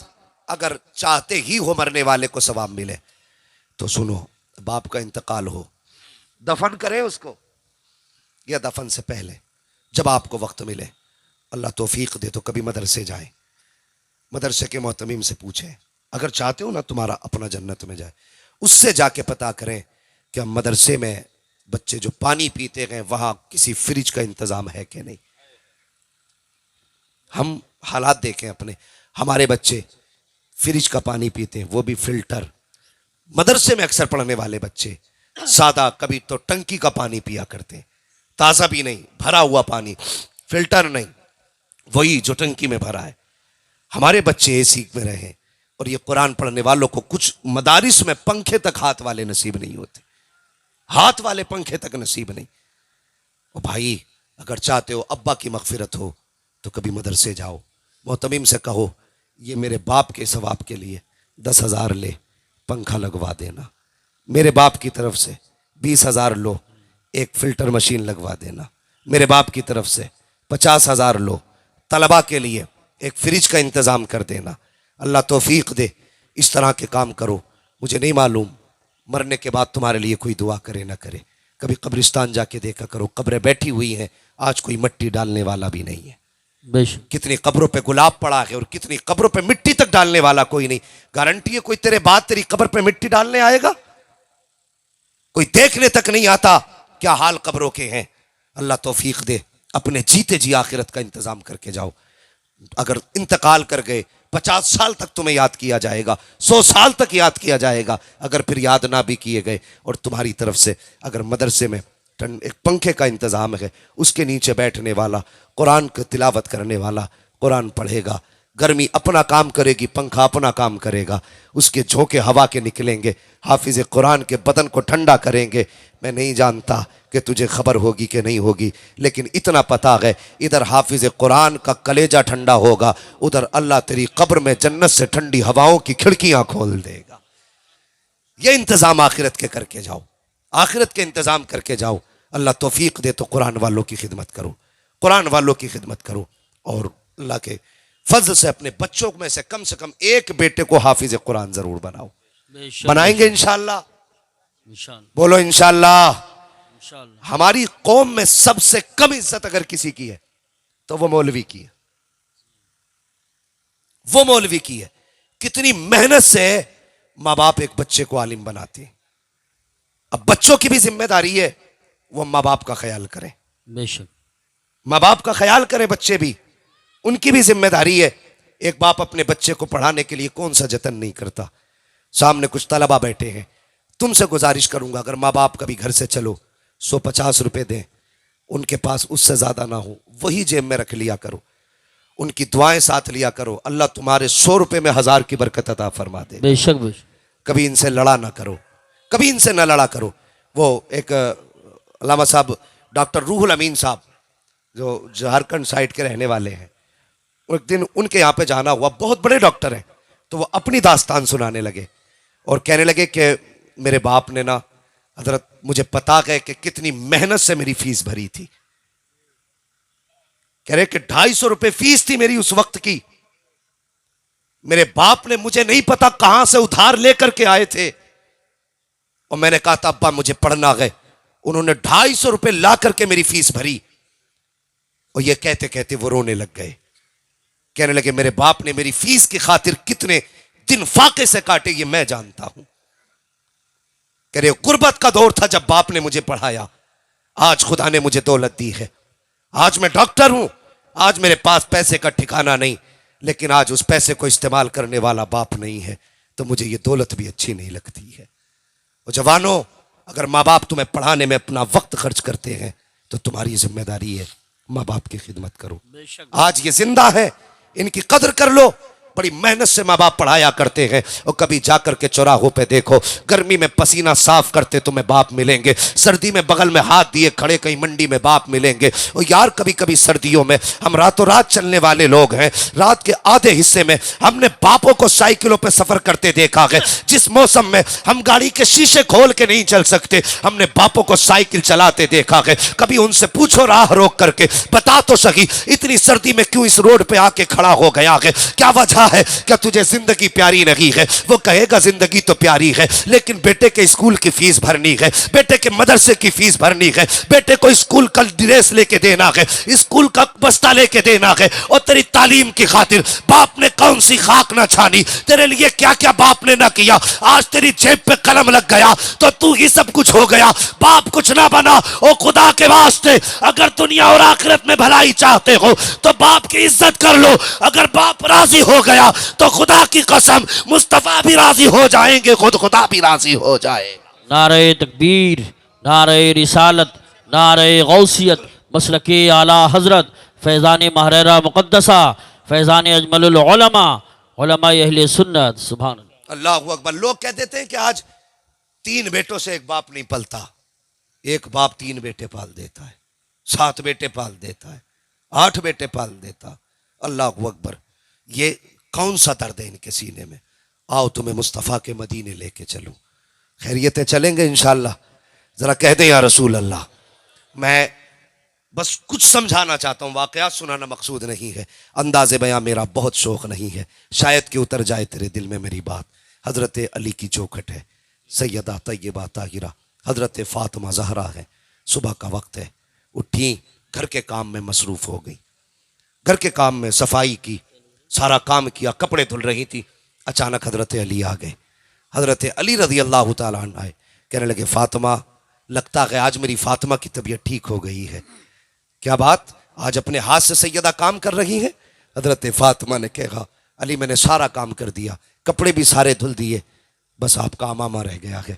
Speaker 1: अगर चाहते ही हो मरने वाले को सवाब मिले तो सुनो, बाप का इंतकाल हो, दफन करें उसको या दफन से पहले जब आपको वक्त मिले, अल्लाह तौफीक दे तो कभी मदरसे जाए, मदरसे के मोहतमीम से पूछें, अगर चाहते हो ना तुम्हारा अपना जन्नत में जाए, उससे जाके पता करें कि हम मदरसे में बच्चे जो पानी पीते हैं वहां किसी फ्रिज का इंतजाम है कि नहीं। हम हालात देखें अपने, हमारे बच्चे फ्रिज का पानी पीते हैं, वो भी फिल्टर। मदरसे में अक्सर पढ़ने वाले बच्चे सादा, कभी तो टंकी का पानी पिया करते हैं, ताज़ा भी नहीं, भरा हुआ पानी, फिल्टर नहीं, वही जो टंकी में भरा है। हमारे बच्चे एसी में रहे, और ये कुरान पढ़ने वालों को कुछ मदारिस में पंखे तक हाथ वाले नसीब नहीं होते, हाथ वाले पंखे तक नसीब नहीं। और भाई अगर चाहते हो अब्बा की मगफिरत हो तो कभी मदरसे जाओ, मोहतमीम से कहो ये मेरे बाप के सवाब के लिए 10,000 ले, पंखा लगवा देना, मेरे बाप की तरफ से 20,000 लो, एक फिल्टर मशीन लगवा देना, मेरे बाप की तरफ से 50,000 लो, तलबा के लिए एक फ्रिज का इंतज़ाम कर देना। अल्लाह तौफीक दे, इस तरह के काम करो। मुझे नहीं मालूम मरने के बाद तुम्हारे लिए कोई दुआ करे ना करे, कभी कब्रिस्तान जाके देखा करो, कब्रें बैठी हुई हैं, आज कोई मिट्टी डालने वाला भी नहीं है। कितनी कब्रों पे गुलाब पड़ा है और कितनी कब्रों पे मिट्टी तक डालने वाला कोई नहीं। गारंटी है कोई तेरे बाद तेरी कब्र पे मिट्टी डालने आएगा? कोई देखने तक नहीं आता क्या हाल कब्रों के हैं। अल्लाह तौफीक दे, अपने जीते जी आखिरत का इंतजाम करके जाओ। अगर इंतकाल कर गए 50 साल तक तुम्हें याद किया जाएगा, 100 साल तक याद किया जाएगा। अगर फिर याद ना भी किए गए और तुम्हारी तरफ से अगर मदरसे में एक पंखे का इंतज़ाम है, उसके नीचे बैठने वाला, कुरान की तिलावत करने वाला कुरान पढ़ेगा, गर्मी अपना काम करेगी, पंखा अपना काम करेगा, उसके झोंके हवा के निकलेंगे, हाफिज़ कुरान के बदन को ठंडा करेंगे। मैं नहीं जानता कि तुझे खबर होगी कि नहीं होगी, लेकिन इतना पता है इधर हाफिज़ कुरान का कलेजा ठंडा होगा, उधर अल्लाह तेरी कब्र में जन्नत से ठंडी हवाओं की खिड़कियां खोल देगा। ये इंतज़ाम आखिरत के करके जाओ, आखिरत के इंतज़ाम करके जाओ। अल्लाह तौफीक दे तो कुरान वालों की खिदमत करो, कुरान वालों की खिदमत करो, और अल्लाह के फजल से अपने बच्चों में से कम एक बेटे को हाफिज कुरान जरूर बनाओ। बनाएंगे इंशाअल्लाह, बोलो इंशाअल्लाह। हमारी कौम में सबसे कम इज्जत अगर किसी की है तो वो मौलवी की है, वो मौलवी की है। कितनी मेहनत से माँ बाप एक बच्चे को आलिम बनाते हैं। अब बच्चों की भी जिम्मेदारी है वो माँ बाप का ख्याल करें, बेशक माँ बाप का ख्याल करें, बच्चे भी, उनकी भी जिम्मेदारी है। एक बाप अपने बच्चे को पढ़ाने के लिए कौन सा जतन नहीं करता। सामने कुछ तलबा बैठे हैं, तुमसे गुजारिश करूंगा अगर माँ बाप कभी घर से चलो 150 रुपए दें, उनके पास उससे ज्यादा ना हो, वही जेब में रख लिया करो, उनकी दुआएं साथ लिया करो। अल्लाह तुम्हारे 100 रुपए में 1000 की बरकत अता फरमा दे। बेशक बेशक। कभी इनसे लड़ा ना करो, कभी इनसे ना लड़ा करो। वो एक अल्लामा साहब डॉक्टर रूहुल अमीन साहब जो झारखंड साइड के रहने वाले हैं, एक दिन उनके यहाँ पे जाना हुआ, बहुत बड़े डॉक्टर हैं, तो वो अपनी दास्तान सुनाने लगे और कहने लगे कि मेरे बाप ने ना हजरत मुझे पता है कि कितनी मेहनत से मेरी फीस भरी थी। कह रहे कि 250 रुपए फीस थी मेरी उस वक्त की, मेरे बाप ने मुझे नहीं पता कहां से उधार लेकर के आए थे, और मैंने कहा था अब्बा मुझे पढ़ना है। उन्होंने 250 रुपए ला करके मेरी फीस भरी, और ये कहते कहते वो रोने लग गए। कहने लगे मेरे बाप ने मेरी फीस की खातिर कितने दिन फाके से काटे ये मैं जानता हूं। कह रहे गुर्बत का दौर था जब बाप ने मुझे पढ़ाया, आज खुदा ने मुझे दौलत दी है, आज मैं डॉक्टर हूं, आज मेरे पास पैसे का ठिकाना नहीं, लेकिन आज उस पैसे को इस्तेमाल करने वाला बाप नहीं है, तो मुझे ये दौलत भी अच्छी नहीं लगती है। और जवानों, अगर माँ बाप तुम्हें पढ़ाने में अपना वक्त खर्च करते हैं तो तुम्हारी जिम्मेदारी है माँ बाप की खिदमत करो। आज ये जिंदा है, इनकी कदर कर लो। बड़ी मेहनत से माँ बाप पढ़ाया करते हैं, और कभी जाकर के चौराहों पे देखो, गर्मी में पसीना साफ करते तुम्हें बाप मिलेंगे, सर्दी में बगल में हाथ दिए खड़े कहीं मंडी में बाप मिलेंगे। और यार कभी कभी सर्दियों में हम रातों रात चलने वाले लोग हैं, रात के आधे हिस्से में हमने बापों को साइकिलों पे सफर करते देखा है। जिस मौसम में हम गाड़ी के शीशे खोल के नहीं चल सकते, हमने बापों को साइकिल चलाते देखा है। कभी उनसे पूछो राह रोक करके, बता तो सही इतनी सर्दी में क्यों इस रोड पे आके खड़ा हो गया है, क्या वजह है? क्या तुझे जिंदगी प्यारी नहीं है? वो कहेगा जिंदगी तो प्यारी है, लेकिन बेटे के स्कूल की फीस भरनी है, बेटे के मदरसे की फीस भरनी है, बेटे को स्कूल का ड्रेस लेके देना है, स्कूल का बस्ता लेके देना है। और तेरी तालीम की खातिर बाप ने कौन सी खाक ना छानी, तेरे लिए क्या क्या बाप ने ना किया। आज तेरी जेब पे कलम लग गया तो तू ही सब कुछ हो गया, बाप कुछ ना बना। ओ खुदा के वास्ते, अगर दुनिया और आखिरत में भलाई चाहते हो तो बाप की इज्जत कर लो। अगर बाप राजी हो गया फरमाया तो खुदा की कसम मुस्तफ़ा भी राजी हो जाएंगे, खुद खुदा भी राजी हो जाएगा।
Speaker 2: नारे तकबीर, नारे रिसालत, नारे गौसियत, मसलके आला हजरत, फैज़ान महरेरा मुक़द्दसा, फैज़ान अजमलुल उलमा, उलमा अहले सुन्नत। सुभान
Speaker 1: अल्लाह अकबर। लोग कह देते हैं कि आज 3 बेटों से एक बाप नहीं पलता। एक बाप 3 बेटे पाल देता है, 7 बेटे पाल देता है, 8 बेटे पाल देता। अल्लाह अकबर। ये कौन सा दर्द है इनके सीने में? आओ तुम्हें मुस्तफ़ा के मदीने लेके चलूं। खैरियतें चलेंगे इंशाअल्लाह। जरा कह दें या रसूल अल्लाह। मैं बस कुछ समझाना चाहता हूँ, वाक़यात सुनाना मकसूद नहीं है, अंदाज़े बयां मेरा बहुत शौक़ नहीं है, शायद कि उतर जाए तेरे दिल में मेरी बात। हज़रत अली की चौखट है, सैयदा तय्यबा ताहिरा हज़रत फ़ातिमा ज़हरा है। सुबह का वक्त है, उठी, घर के काम में मसरूफ़ हो गई, घर के काम में सफाई की, सारा काम किया, कपड़े धुल रही थी। अचानक हज़रत अली आ गए। हज़रत अली रज़ी अल्लाह तआला अन्हु आए, कहने लगे फ़ातिमा, लगता है आज मेरी फ़ातिमा की तबीयत ठीक हो गई है। क्या बात, आज अपने हाथ से सैयदा काम कर रही है? हज़रत फ़ातिमा ने कहा अली मैंने सारा काम कर दिया, कपड़े भी सारे धुल दिए, बस आपका अमामा रह गया है,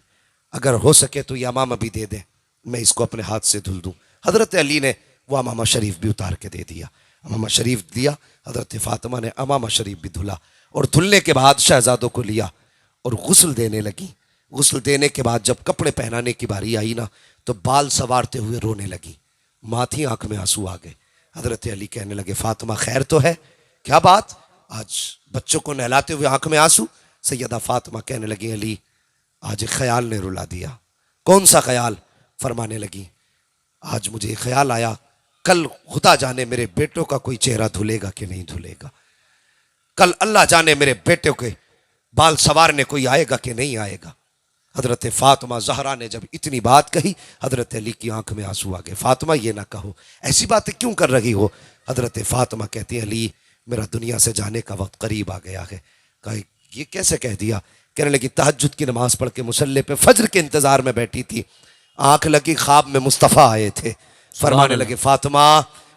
Speaker 1: अगर हो सके तो ये अमामा भी दे दे, मैं इसको अपने हाथ से धुल दूँ। हज़रत अली ने वो अमामा शरीफ भी उतार के दे दिया, अमामा शरीफ दिया। हज़रत फ़ातिमा ने अमामा शरीफ भी धुला और धुलने के बाद शहजादों को लिया और गुस्ल देने लगी। गुस्ल देने के बाद जब कपड़े पहनाने की बारी आई ना, तो बाल संवारते हुए रोने लगी, माथी आंख में आंसू आ गए। हज़रत अली कहने लगे फ़ातिमा खैर तो है? क्या बात, आज बच्चों को नहलाते हुए आंख में आंसू? सैयदा फ़ातिमा कहने लगी अली आज एक ख्याल ने रुला दिया। कौन सा ख्याल? फरमाने लगी आज मुझे ख्याल आया, कल खुदा जाने मेरे बेटों का कोई चेहरा धुलेगा कि नहीं धुलेगा, कल अल्लाह जाने मेरे बेटों के बाल संवारने कोई आएगा कि नहीं आएगा। हज़रत फ़ातिमा ज़हरा ने जब इतनी बात कही, हज़रत अली की आंख में आंसू आ गए। फ़ातिमा ये ना कहो, ऐसी बातें क्यों कर रही हो? हज़रत फ़ातिमा कहती है अली मेरा दुनिया से जाने का वक्त करीब आ गया है। कहा ये कैसे कह दिया? कहने लगी तहज्जुद की नमाज़ पढ़ के मुसल्ले पे फज्र के इंतज़ार में बैठी थी, आंख लगी ख्वाब में मुस्तफ़ा आए थे। फरमाने लगे फ़ातिमा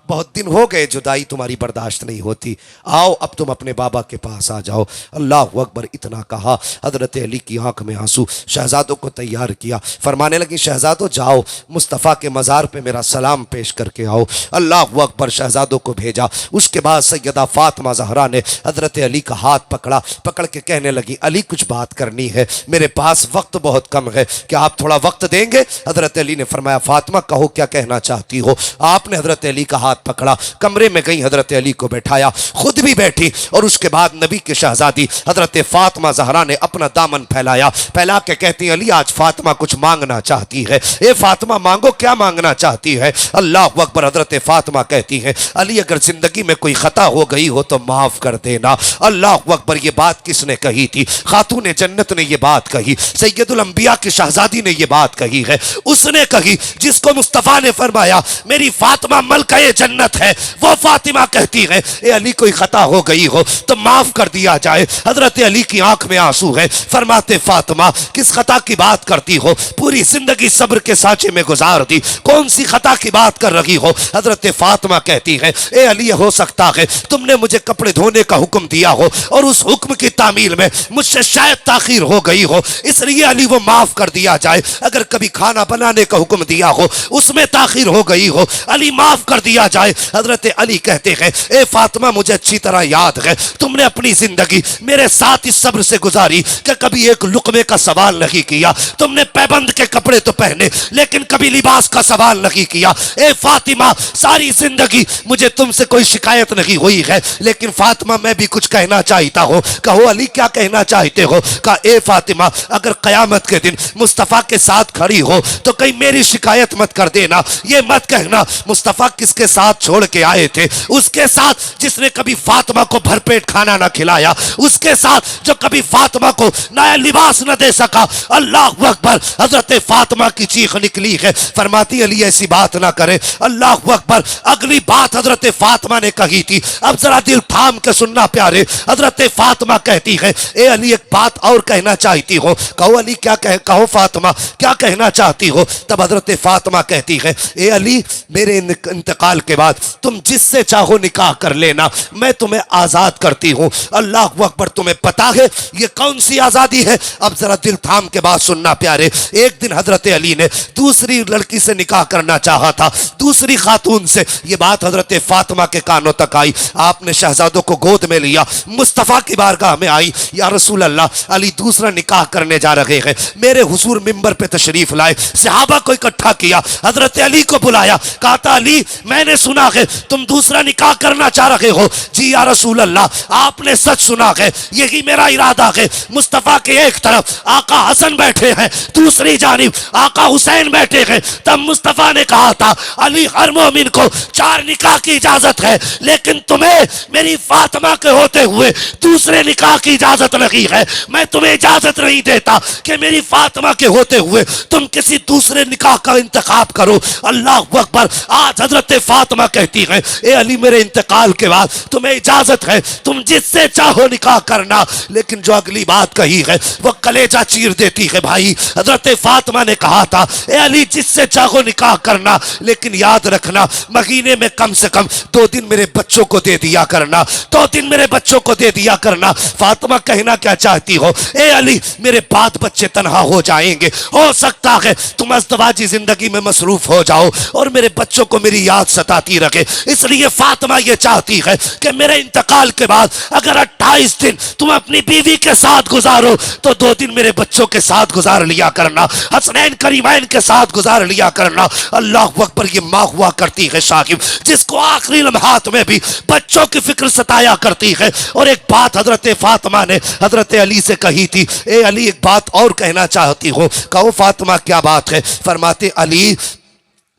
Speaker 1: बहुत दिन हो गए, जुदाई तुम्हारी बर्दाश्त नहीं होती, आओ अब तुम अपने बाबा के पास आ जाओ। अल्लाह अकबर। इतना कहा, हज़रत अली की आंख में आंसू, शहजादों को तैयार किया। फरमाने लगी शहजादों जाओ मुस्तफ़ा के मज़ार पे मेरा सलाम पेश करके आओ। अल्लाह अकबर। शहजादों को भेजा। उसके बाद सैयदा फ़ातिमा ज़हरा ने हज़रत अली का हाथ पकड़ा, पकड़ के कहने लगी अली कुछ बात करनी है, मेरे पास वक्त बहुत कम है, क्या आप थोड़ा वक्त देंगे? हज़रत अली ने फरमाया फ़ातिमा कहो क्या कहना चाहती हो। आपने हज़रत अली का पकड़ा, कमरे में गई, हजरत अली को बैठाया, खुद भी बैठी और उसके बाद नबी के शहजादी हजरत फ़ातिमा ज़हरा ने अपना दामन फैलाया, फैला के कहती अली आज फ़ातिमा कुछ मांगना चाहती है। ए फ़ातिमा मांगो, क्या मांगना चाहती है? अल्लाह अकबर। हजरत फ़ातिमा कहती है अली अगर जिंदगी में कोई खता हो गई हो तो माफ कर देना। अल्लाह अकबर। ये बात किसने कही थी? खातून जन्नत ने ये बात कही, सैयदुल अंबिया की शहजादी ने ये बात कही है। उसने कही जिसको मुस्तफ़ा ने फरमाया मेरी फ़ातिमा मलका जन्नत है। वो फातिमा कहती है ए अली कोई खता हो गई हो तो माफ कर दिया जाए। हजरत अली की आंख में आंसू है। फरमाते फातिमा किस खता की बात करती हो? पूरी जिंदगी सब्र के सांचे में गुजार दी, कौन सी खता की बात कर रही हो? हजरत फातिमा कहती है ए अली हो सकता है तुमने मुझे कपड़े धोने का हुक्म दिया हो और उस हुक्म की तामील में मुझसे शायद ताखीर हो गई हो, इसलिए अली वो माफ कर दिया जाए। अगर कभी खाना बनाने का हुक्म दिया हो उसमें ताखीर हो गई हो, अली माफ कर दिया जाए। हजरत अली कहते हैं ए फातिमा मुझे अच्छी तरह याद है तुमने अपनी जिंदगी मेरे साथ इस सब्र से गुजारी कि कभी एक लुकमे का सवाल नहीं किया। तुमने पैबंद के कपड़े तो पहने लेकिन कभी लिबास का सवाल नहीं किया। ए फातिमा सारी जिंदगी मुझे तुमसे कोई शिकायत नहीं हुई है, लेकिन फातिमा मैं भी कुछ कहना चाहता हूँ। कहो अली क्या कहना चाहते हो? कहा ए फातिमा अगर कयामत के दिन मुस्तफ़ा के साथ खड़ी हो तो कहीं मेरी शिकायत मत कर देना। ये मत कहना मुस्तफ़ा किसके साथ छोड़ के आए थे, उसके साथ जिसने कभी फातिमा को भरपेट खाना ना खिलाया, उसके साथ जो कभी फातिमा को नया लिबास न दे सका। अल्लाह अकबर। हजरत फातिमा की चीख निकली है। फरमाती अली ऐसी बात ना करे। अल्लाह अकबर। अगली बात हजरत फातिमा ने कही थी, अब जरा दिल थाम के सुनना प्यारे। हजरत फातिमा कहती है ए अली एक बात और कहना चाहती हो। कहो अली क्या कहो फातिमा क्या कहना चाहती हो? तब हजरत फातिमा कहती है ए अली मेरे इंतकाल के के बाद तुम जिससे चाहो निकाह कर लेना, मैं तुम्हें आजाद करती हूं। अल्लाह अकबर। तुम्हें पता है ये कौन सी आजादी है? अब जरा दिल थाम के बात सुनना प्यारे। एक दिन हजरत अली ने दूसरी लड़की से निकाह करना चाहा था, दूसरी खातून से। ये बात हजरत फातिमा के कानों तक आई। आपने शहजादों को गोद में लिया, मुस्तफ़ा की बारगाह में आई, या रसूल अल्लाह, अली दूसरा निकाह करने जा रहे हैं। मेरे हुजूर मिंबर पे तशरीफ लाए, सहाबा को इकट्ठा किया, हजरत अली को बुलाया, कहा था अली मैंने सुना है तुम दूसरा निकाह करना चाह रहे हो। जी या रसूल अल्लाह, आपने सच सुना है, यही मेरा इरादा है। मुस्तफ़ा के एक तरफ आका हसन बैठे हैं, दूसरी जानिब आका हुसैन बैठे हैं। तब मुस्तफ़ा ने कहा था अली हर मोमिन को 4 निकाह की इजाजत है, लेकिन तुम्हें मेरी फातिमा के होते हुए दूसरे निकाह की इजाजत नहीं है। मैं तुम्हें इजाजत नहीं देता कि मेरी फातिमा के होते हुए तुम किसी दूसरे निकाह का इंतखाब करो। अल्लाह अकबर। आज हजरत फातिमा कहती है ए अली मेरे इंतकाल के बाद तुम्हें इजाजत है, तुम जिससे चाहो निकाह करना। लेकिन जो अगली बात कही है वो कलेजा चीर देती है भाई। हजरत फातिमा ने कहा था ए अली जिससे चाहो निकाह करना, लेकिन याद रखना महीने में कम से कम 2 दिन मेरे बच्चों को दे दिया करना, 2 दिन मेरे बच्चों को दे दिया करना। फातिमा कहना क्या चाहती हो? ए अली मेरे बाद बच्चे तनहा हो जाएंगे, हो सकता है तुम अज़दवाजी जिंदगी में मसरूफ हो जाओ और मेरे बच्चों को मेरी याद सताती रखे। इसलिए फातिमा ये चाहती है कि मेरे इंतकाल के बाद अगर 28 दिन तुम अपनी बीवी के साथ गुजारो तो 2 दिन मेरे बच्चों के साथ गुजार लिया करना, हसनैन करीमैन के साथ गुजार लिया करना। अल्लाह अकबर। ये माँ हुआ करती है साहिब जिसको आखिरी लम्हात में भी बच्चों की फिक्र सताया करती है। और एक बात हजरत फातिमा ने हजरत अली से कही थी, ए अली एक बात और कहना चाहती हूँ। कहो फातिमा क्या बात है? फरमाते अली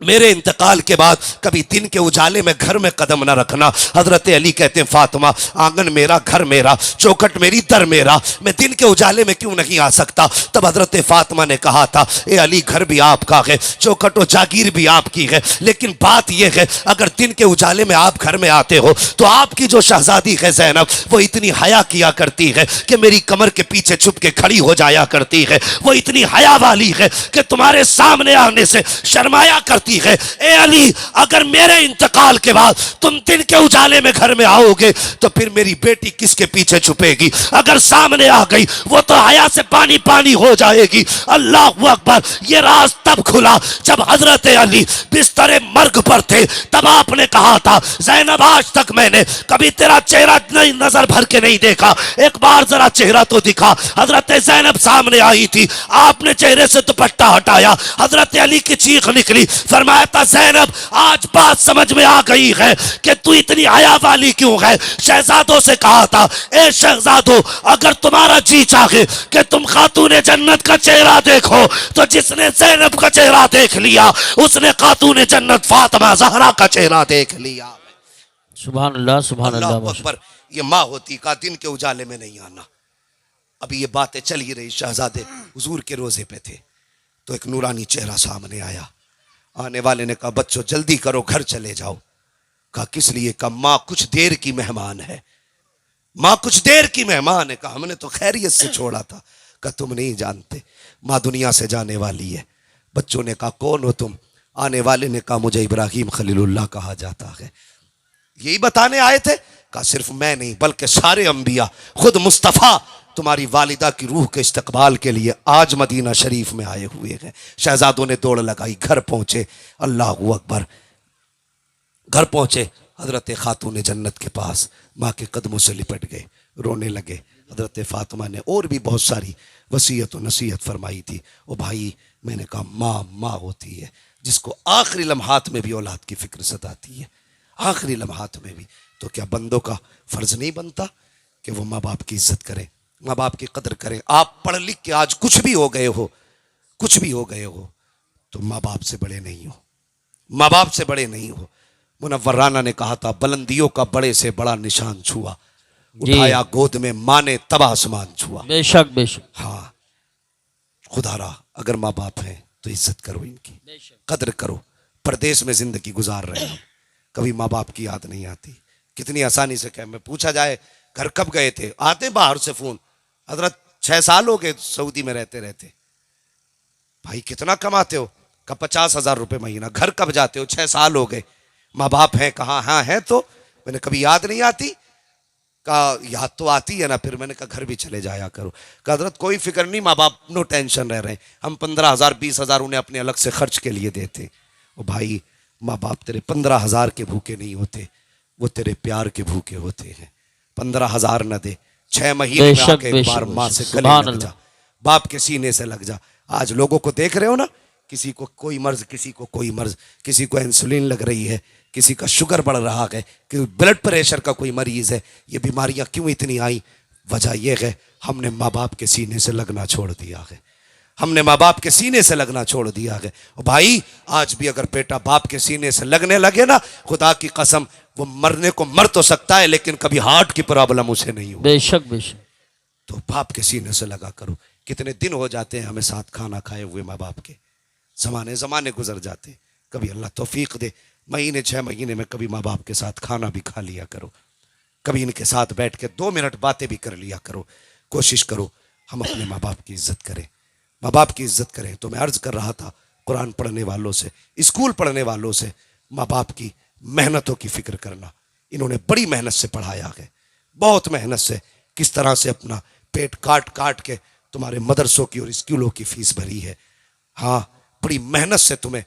Speaker 1: मेरे इंतकाल के बाद कभी दिन के उजाले में घर में कदम न रखना। हजरत अली कहते हैं फातिमा आंगन मेरा, घर मेरा, चौखट मेरी, दर मेरा, मैं दिन के उजाले में क्यों नहीं आ सकता? तब हजरत फातिमा ने कहा था ए अली घर भी आपका है, चौखट और जागीर भी आपकी है, लेकिन बात यह है अगर दिन के उजाले में आप घर में आते हो तो आपकी जो शहजादी है ज़ैनब वो इतनी हया किया करती है कि मेरी कमर के पीछे छुप के खड़ी हो जाया करती है। वो इतनी हया वाली है कि तुम्हारे सामने आने से शर्माया करती है। ए अली अगर मेरे इंतकाल के बाद तुम दिन के उजाले में घर में आओगे तो फिर मेरी बेटी किसके पीछे छुपेगी? अगर सामने आ गई वो तो हया से पानी पानी हो जाएगी। अल्लाह अकबर। ये राज तब खुला जब हजरत अली बिस्तरे मर्ग पर थे। तब आपने कहा था ज़ैनब आज तक मैंने कभी तेरा चेहरा नहीं नजर भर के नहीं देखा, एक बार जरा चेहरा तो दिखा। हजरत ज़ैनब सामने आई थी, आपने चेहरे से दुपट्टा हटाया, हजरत अली की चीख निकली। फरमाया था ज़ैनब आज बात समझ में आ गई है कि तू इतनी हया वाली क्यों है। शहजादों से कहा था ए शहजादों अगर तुम्हारा जी चाहे कि तुम खातून जन्नत का चेहरा देखो तो जिसने ज़ैनब का चेहरा देख लिया उसने खातून जन्नत फातिमा ज़हरा का चेहरा देख लिया।
Speaker 2: सुभान अल्लाह, सुभान
Speaker 1: अल्लाह
Speaker 2: अल्लाह।
Speaker 1: अकबर। ये माँ होती का दिन के उजाले में नहीं आना। अभी ये बातें चल ही रही, शहजादे हुजूर के रोजे पे थे तो एक नूरानी चेहरा सामने आया। आने वाले ने कहा बच्चों जल्दी करो घर चले जाओ। कहा किस लिए? कहा माँ कुछ देर की मेहमान है, माँ कुछ देर की मेहमान है। कहा हमने तो खैरियत से छोड़ा था। कहा तुम नहीं जानते माँ दुनिया से जाने वाली है। बच्चों ने कहा कौन हो तुम? आने वाले ने कहा मुझे इब्राहिम खलीलुल्लाह कहा जाता है। यही बताने आए थे? कहा सिर्फ मैं नहीं बल्कि सारे अंबिया, खुद मुस्तफ़ा तुम्हारी वालिदा की रूह के इस्तकबाल के लिए आज मदीना शरीफ में आए हुए हैं। शहजादों ने दौड़ लगाई, घर पहुंचे। अल्लाह अकबर। घर पहुंचे हजरत खातून जन्नत के पास, माँ के कदमों से लिपट गए, रोने लगे। हजरत फातिमा ने और भी बहुत सारी वसीयत और नसीहत फरमाई थी। ओ भाई मैंने कहा माँ माँ होती है जिसको आखिरी लम्हात में भी औलाद की फिक्र सताती है, आखिरी लम्हात में भी। तो क्या बंदों का फर्ज नहीं बनता कि वो माँ बाप की इज्जत करें, माँ बाप की कदर करें? आप पढ़ लिख के आज कुछ भी हो गए हो, कुछ भी हो गए हो तो माँ बाप से बड़े नहीं हो, माँ बाप से बड़े नहीं हो। मुनव्वर राना ने कहा था बुलंदियों का बड़े से बड़ा निशान छुआ, उठाया गोद में माँ ने तब आसमान छुआ।
Speaker 2: बेशक बेशक।
Speaker 1: हाँ खुदारा अगर माँ बाप हैं तो इज्जत करो, इनकी कदर करो। परदेश में जिंदगी गुजार रहे हो, कभी माँ बाप की याद नहीं आती। कितनी आसानी से कह, मैं पूछा जाए घर कब गए थे, आते बाहर से फोन, हजरत 6 साल हो गए सऊदी में रहते रहते। भाई कितना कमाते हो? का 50,000 रुपये महीना। घर कब जाते हो? 6 साल हो गए। माँ बाप हैं कहाँ? हाँ हैं। तो मैंने कभी याद नहीं आती? कहा याद तो आती है ना। फिर मैंने कहा घर भी चले जाया करो। कहा हजरत कोई फिक्र नहीं, माँ बाप नो टेंशन रह रहे हैं, हम 15,000 20,000 उन्हें अपने अलग से खर्च के लिए देते। ओ भाई, माँ बाप तेरे 15,000 के भूखे नहीं होते, वो तेरे प्यार के भूखे होते हैं। 15,000 न दे, 6 महीने में आके एक बार माँ से गले लग जा, बाप के सीने से लग जा। आज लोगों को देख रहे हो ना, किसी को कोई मर्ज, किसी को कोई मर्ज, किसी को इंसुलिन लग रही है, किसी का शुगर बढ़ रहा है, कि ब्लड प्रेशर का कोई मरीज है। ये बीमारियां क्यों इतनी आई? वजह यह है हमने माँ बाप के सीने से लगना छोड़ दिया है। हमने माँ बाप के सीने से लगना छोड़ दिया है। और भाई, आज भी अगर बेटा बाप के सीने से लगने लगे ना, खुदा की कसम, वो मरने को मर तो सकता है लेकिन कभी हार्ट की प्रॉब्लम उसे नहीं हो।
Speaker 2: बेशक बेशक।
Speaker 1: तो बाप के सीने से लगा करो। कितने दिन हो जाते हैं हमें साथ खाना खाए हुए माँ बाप के, जमाने जमाने गुजर जाते। कभी अल्लाह तौफीक दे, महीने 6 महीने में कभी माँ बाप के साथ खाना भी खा लिया करो, कभी इनके साथ बैठ के 2 मिनट बातें भी कर लिया करो। कोशिश करो हम अपने माँ बाप की इज्जत करें, माँ बाप की इज्जत करें। तो मैं अर्ज कर रहा था कुरान पढ़ने वालों से, स्कूल पढ़ने वालों से, माँ बाप की मेहनतों की फिक्र करना। इन्होंने बड़ी मेहनत से पढ़ाया है, बहुत मेहनत से, किस तरह से अपना पेट काट काट के तुम्हारे मदरसों की और स्कूलों की फीस भरी है। हाँ, बड़ी मेहनत से तुम्हें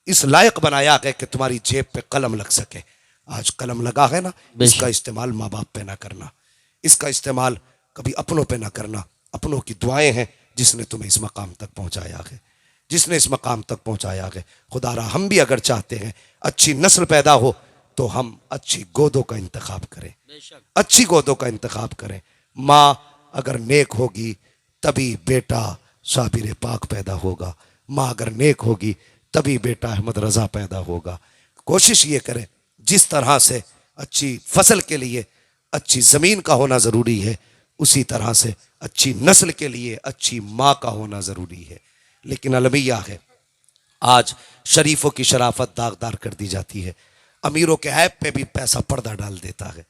Speaker 1: इस लायक बनाया है कि तुम्हारी जेब पे कलम लग सके। आज कलम लगा है ना, इसका इस्तेमाल माँ बाप पे ना करना, इसका इस्तेमाल कभी अपनों पे ना करना। अपनों की दुआएं हैं जिसने तुम्हें इस मकाम तक पहुंचाया है, जिसने इस मकाम तक पहुंचाया है। खुदारा हम भी अगर चाहते हैं अच्छी नस्ल पैदा हो तो हम अच्छी गोदों का इंतखाब करें, अच्छी गोदों का इंतखाब करें। माँ अगर नेक होगी तभी बेटा साबिर पाक पैदा होगा, माँ अगर नेक होगी तभी बेटा अहमद रजा पैदा होगा। कोशिश ये करें, जिस तरह से अच्छी फसल के लिए अच्छी ज़मीन का होना ज़रूरी है, उसी तरह से अच्छी नस्ल के लिए अच्छी माँ का होना ज़रूरी है। लेकिन अलमिया है, आज शरीफों की शराफत दागदार कर दी जाती है, अमीरों के ऐप पे भी पैसा पर्दा डाल देता है,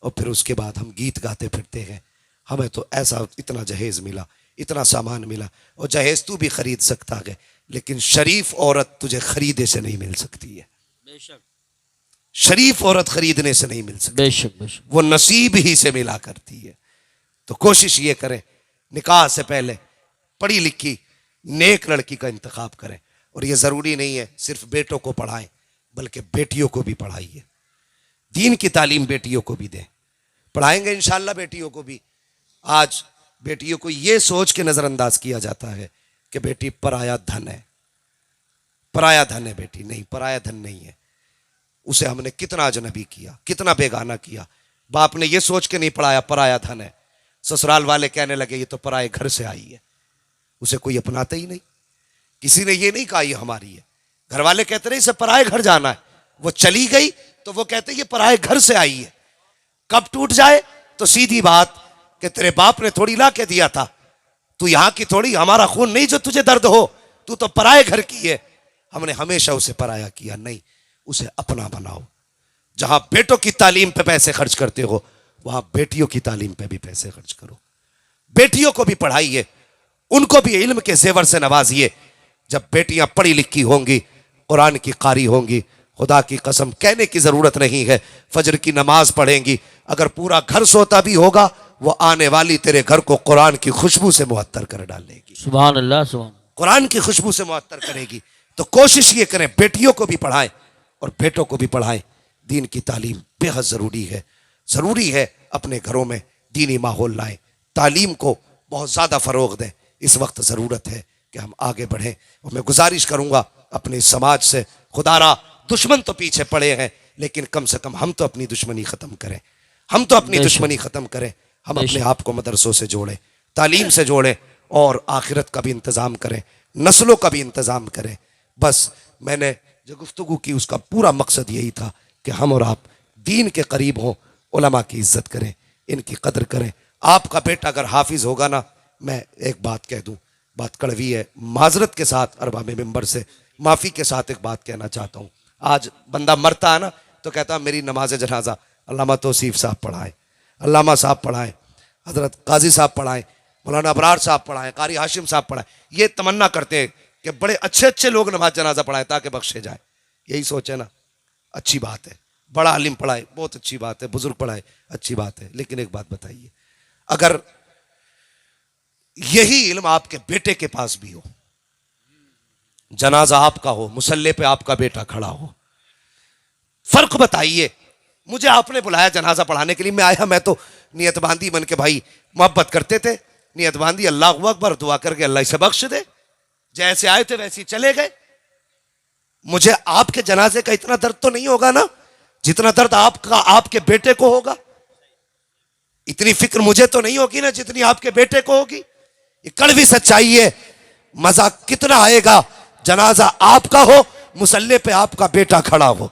Speaker 1: और फिर उसके बाद हम गीत गाते फिरते हैं, हमें तो ऐसा इतना जहेज़ मिला, इतना सामान मिला। और जहेज़ तू भी खरीद सकता है, लेकिन शरीफ औरत तुझे खरीदे से नहीं मिल सकती है। शरीफ औरत खरीदने से नहीं मिल सकती,
Speaker 2: बेशक बेशक।
Speaker 1: वो नसीब ही से मिला करती है। तो कोशिश ये करें, निकाह से पहले पढ़ी लिखी नेक लड़की का इंतखाब करें। और ये ज़रूरी नहीं है सिर्फ बेटों को पढ़ाएं, बल्कि बेटियों को भी पढ़ाइए, दीन की तालीम बेटियों को भी दें। पढ़ाएंगे इंशाअल्लाह बेटियों को भी। आज बेटियों को ये सोच के नज़रअंदाज किया जाता है कि बेटी पराया धन है, पराया धन है बेटी। नहीं, पराया धन नहीं है। उसे हमने कितना अजनबी किया, कितना बेगाना किया। बाप ने ये सोच के नहीं पढ़ाया पराया धन है, ससुराल वाले कहने लगे ये तो पराए घर से आई है, उसे कोई अपनाता ही नहीं। किसी ने ये नहीं कहा ये हमारी है, घर वाले कहते रहे इसे पराए घर जाना है। वो चली गई तो वो कहते ये पराए घर से आई है। कब टूट जाए तो सीधी बात कि तेरे बाप ने थोड़ी ला के दिया था, तू यहाँ की थोड़ी, हमारा खून नहीं जो तुझे दर्द हो, तू तो पराए घर की है। हमने हमेशा उसे पराया किया नहीं, उसे अपना बनाओ। जहां बेटों की तालीम पे पैसे खर्च करते हो, वहां बेटियों की तालीम पे भी पैसे खर्च करो। बेटियों को भी पढ़ाइए, उनको भी इल्म के जेवर से नवाजिए। जब बेटियां पढ़ी लिखी होंगी, कुरान की कारी होंगी, खुदा की कसम कहने की जरूरत नहीं है, फजर की नमाज पढ़ेंगी, अगर पूरा घर सोता भी होगा, वो आने वाली तेरे घर को कुरान की खुशबू से मुअत्तर कर डालेगी।
Speaker 2: सुभान अल्लाह, सुभान।
Speaker 1: कुरान की खुशबू से मुअत्तर करेगी। तो कोशिश ये करें बेटियों को भी पढ़ाएं और बेटों को भी पढ़ाएं। दीन की तालीम बेहद ज़रूरी है। ज़रूरी है अपने घरों में दीनी माहौल लाएं, तालीम को बहुत ज़्यादा फ़रोग़ दें। इस वक्त ज़रूरत है कि हम आगे बढ़ें। और मैं गुजारिश करूँगा अपने समाज से, खुदारा दुश्मन तो पीछे पड़े हैं, लेकिन कम से कम हम तो अपनी दुश्मनी ख़त्म करें, हम तो अपनी दुश्मनी ख़त्म करें। हम अपने आप को मदरसों से जोड़ें, तालीम से जोड़ें, और आखिरत का भी इंतज़ाम करें, नस्लों का भी इंतज़ाम करें। बस मैंने जो गुफ्तगू की उसका पूरा मकसद यही था कि हम और आप दीन के करीब हों, उलमा की इज्जत करें, इनकी कदर करें। आपका बेटा अगर हाफिज होगा ना, मैं एक बात कह दूं, बात कड़वी है, माजरत के साथ अरबाब मिंबर से माफ़ी के साथ एक बात कहना चाहता हूँ। आज बंदा मरता है ना तो कहता है मेरी नमाज जनाजा अल्लामा तौसीफ साहब पढ़ाएं, अल्लामा साहब पढ़ाएं, हजरत काजी साहब पढ़ाएं, मौलाना अबरार साहब पढ़ाएं, कारी हाशिम साहब पढ़ाएं। ये तमन्ना करते हैं कि बड़े अच्छे अच्छे लोग नमाज जनाजा पढ़ाएं ताकि बख्शे जाए। यही सोचे ना। अच्छी बात है, बड़ा आलिम पढ़ाए बहुत अच्छी बात है, बुजुर्ग पढ़ाए अच्छी बात है, लेकिन एक बात बताइए, अगर यही इल्म आपके बेटे के पास भी हो, जनाजा आपका हो, मुसल्ले पे आपका बेटा खड़ा हो, फर्क बताइए। मुझे आपने बुलाया जनाजा पढ़ाने के लिए, मैं आया, मैं तो नियत बांधी बन के, भाई मोहब्बत करते थे, नियत बांधी, अल्लाह अकबर, दुआ करके अल्लाह इसे बख्श दे, जैसे आए थे वैसे ही चले गए। मुझे आपके जनाजे का इतना दर्द तो नहीं होगा ना जितना दर्द आपका आपके बेटे को होगा। इतनी फिक्र मुझे तो नहीं होगी ना जितनी आपके बेटे को होगी। ये कड़वी सच्चाई है। मजा कितना आएगा, जनाजा आपका हो, मुसल्ले पे आपका बेटा खड़ा हो,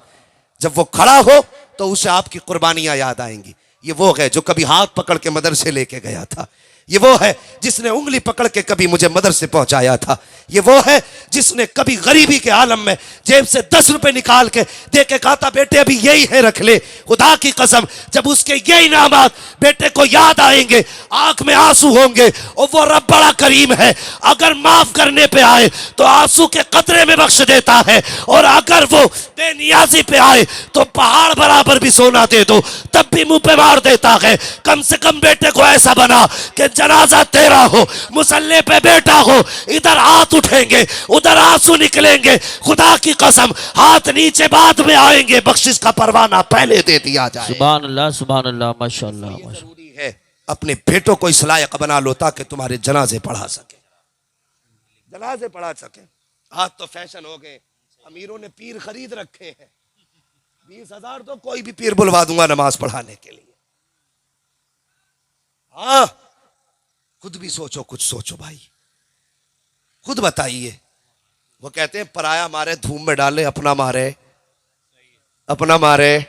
Speaker 1: जब वो खड़ा हो तो उसे आपकी कुर्बानियां याद आएंगी। ये वो है जो कभी हाथ पकड़ के मदरसे लेके गया था, ये वो है जिसने उंगली पकड़ के कभी मुझे मदरसे पहुंचाया था, ये वो है जिसने कभी गरीबी के आलम में जेब से 10 रुपए निकाल के दे के कहा था बेटे अभी यही है रख ले। खुदा की कसम जब उसके ये इनामात बेटे को याद आएंगे, आंख में आंसू होंगे, और वो रब बड़ा करीम है, अगर माफ करने पे आए तो आंसू के कतरे में बख्श देता है, और अगर वो बेनियाजी पे आए तो पहाड़ बराबर भी सोना दे दो तब भी मुंह पे मार देता है। कम से कम बेटे को ऐसा बना कि जनाजा तेरा हो, मुसल्ले पे बेटा हो, इधर हाथ उठेंगे उधर आंसू निकलेंगे, खुदा की कसम हाथ नीचे बाद में आएंगे, बख्शिश का परवाना पहले दे दिया जाए।
Speaker 2: सुभान अल्लाह माशाअल्लाह।
Speaker 1: जरूरी है अपने बेटों को इस लायक बना लो ताकि तुम्हारे जनाजे पढ़ा सके, जनाजे पढ़ा सके। आज तो फैशन हो गए, अमीरों ने पीर खरीद रखे हैं, 20,000 तो कोई भी पीर बुलवा दूंगा नमाज पढ़ाने के लिए। हाँ खुद भी सोचो, कुछ सोचो भाई, खुद बताइए। वो कहते हैं पराया मारे धूम में डाले, अपना मारे अपना मारे,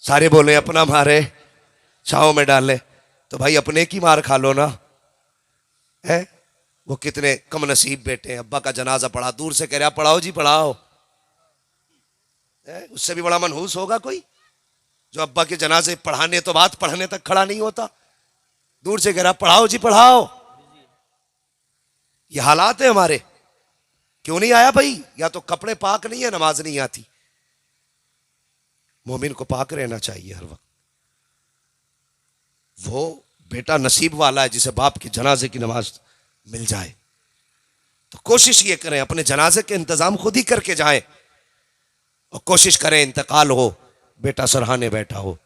Speaker 1: सारे बोले अपना मारे छांव में डाले, तो भाई अपने की मार खा लो ना है। वो कितने कम नसीब बेटे हैं, अब्बा का जनाजा पढ़ा, दूर से कह रहा पढ़ाओ जी पढ़ाओ, उससे भी बड़ा मनहूस होगा कोई जो अब्बा के जनाजे पढ़ाने तो बात पढ़ने तक खड़ा नहीं होता, दूर से कह रहा पढ़ाओ जी पढ़ाओ। ये हालात है हमारे। क्यों नहीं आया भाई? या तो कपड़े पाक नहीं है, नमाज नहीं आती। मोमिन को पाक रहना चाहिए हर वक्त। वो बेटा नसीब वाला है जिसे बाप की जनाजे की नमाज मिल जाए। तो कोशिश ये करें अपने जनाजे के इंतजाम खुद ही करके जाएं, और कोशिश करें इंतकाल हो बेटा सरहाने बैठा हो,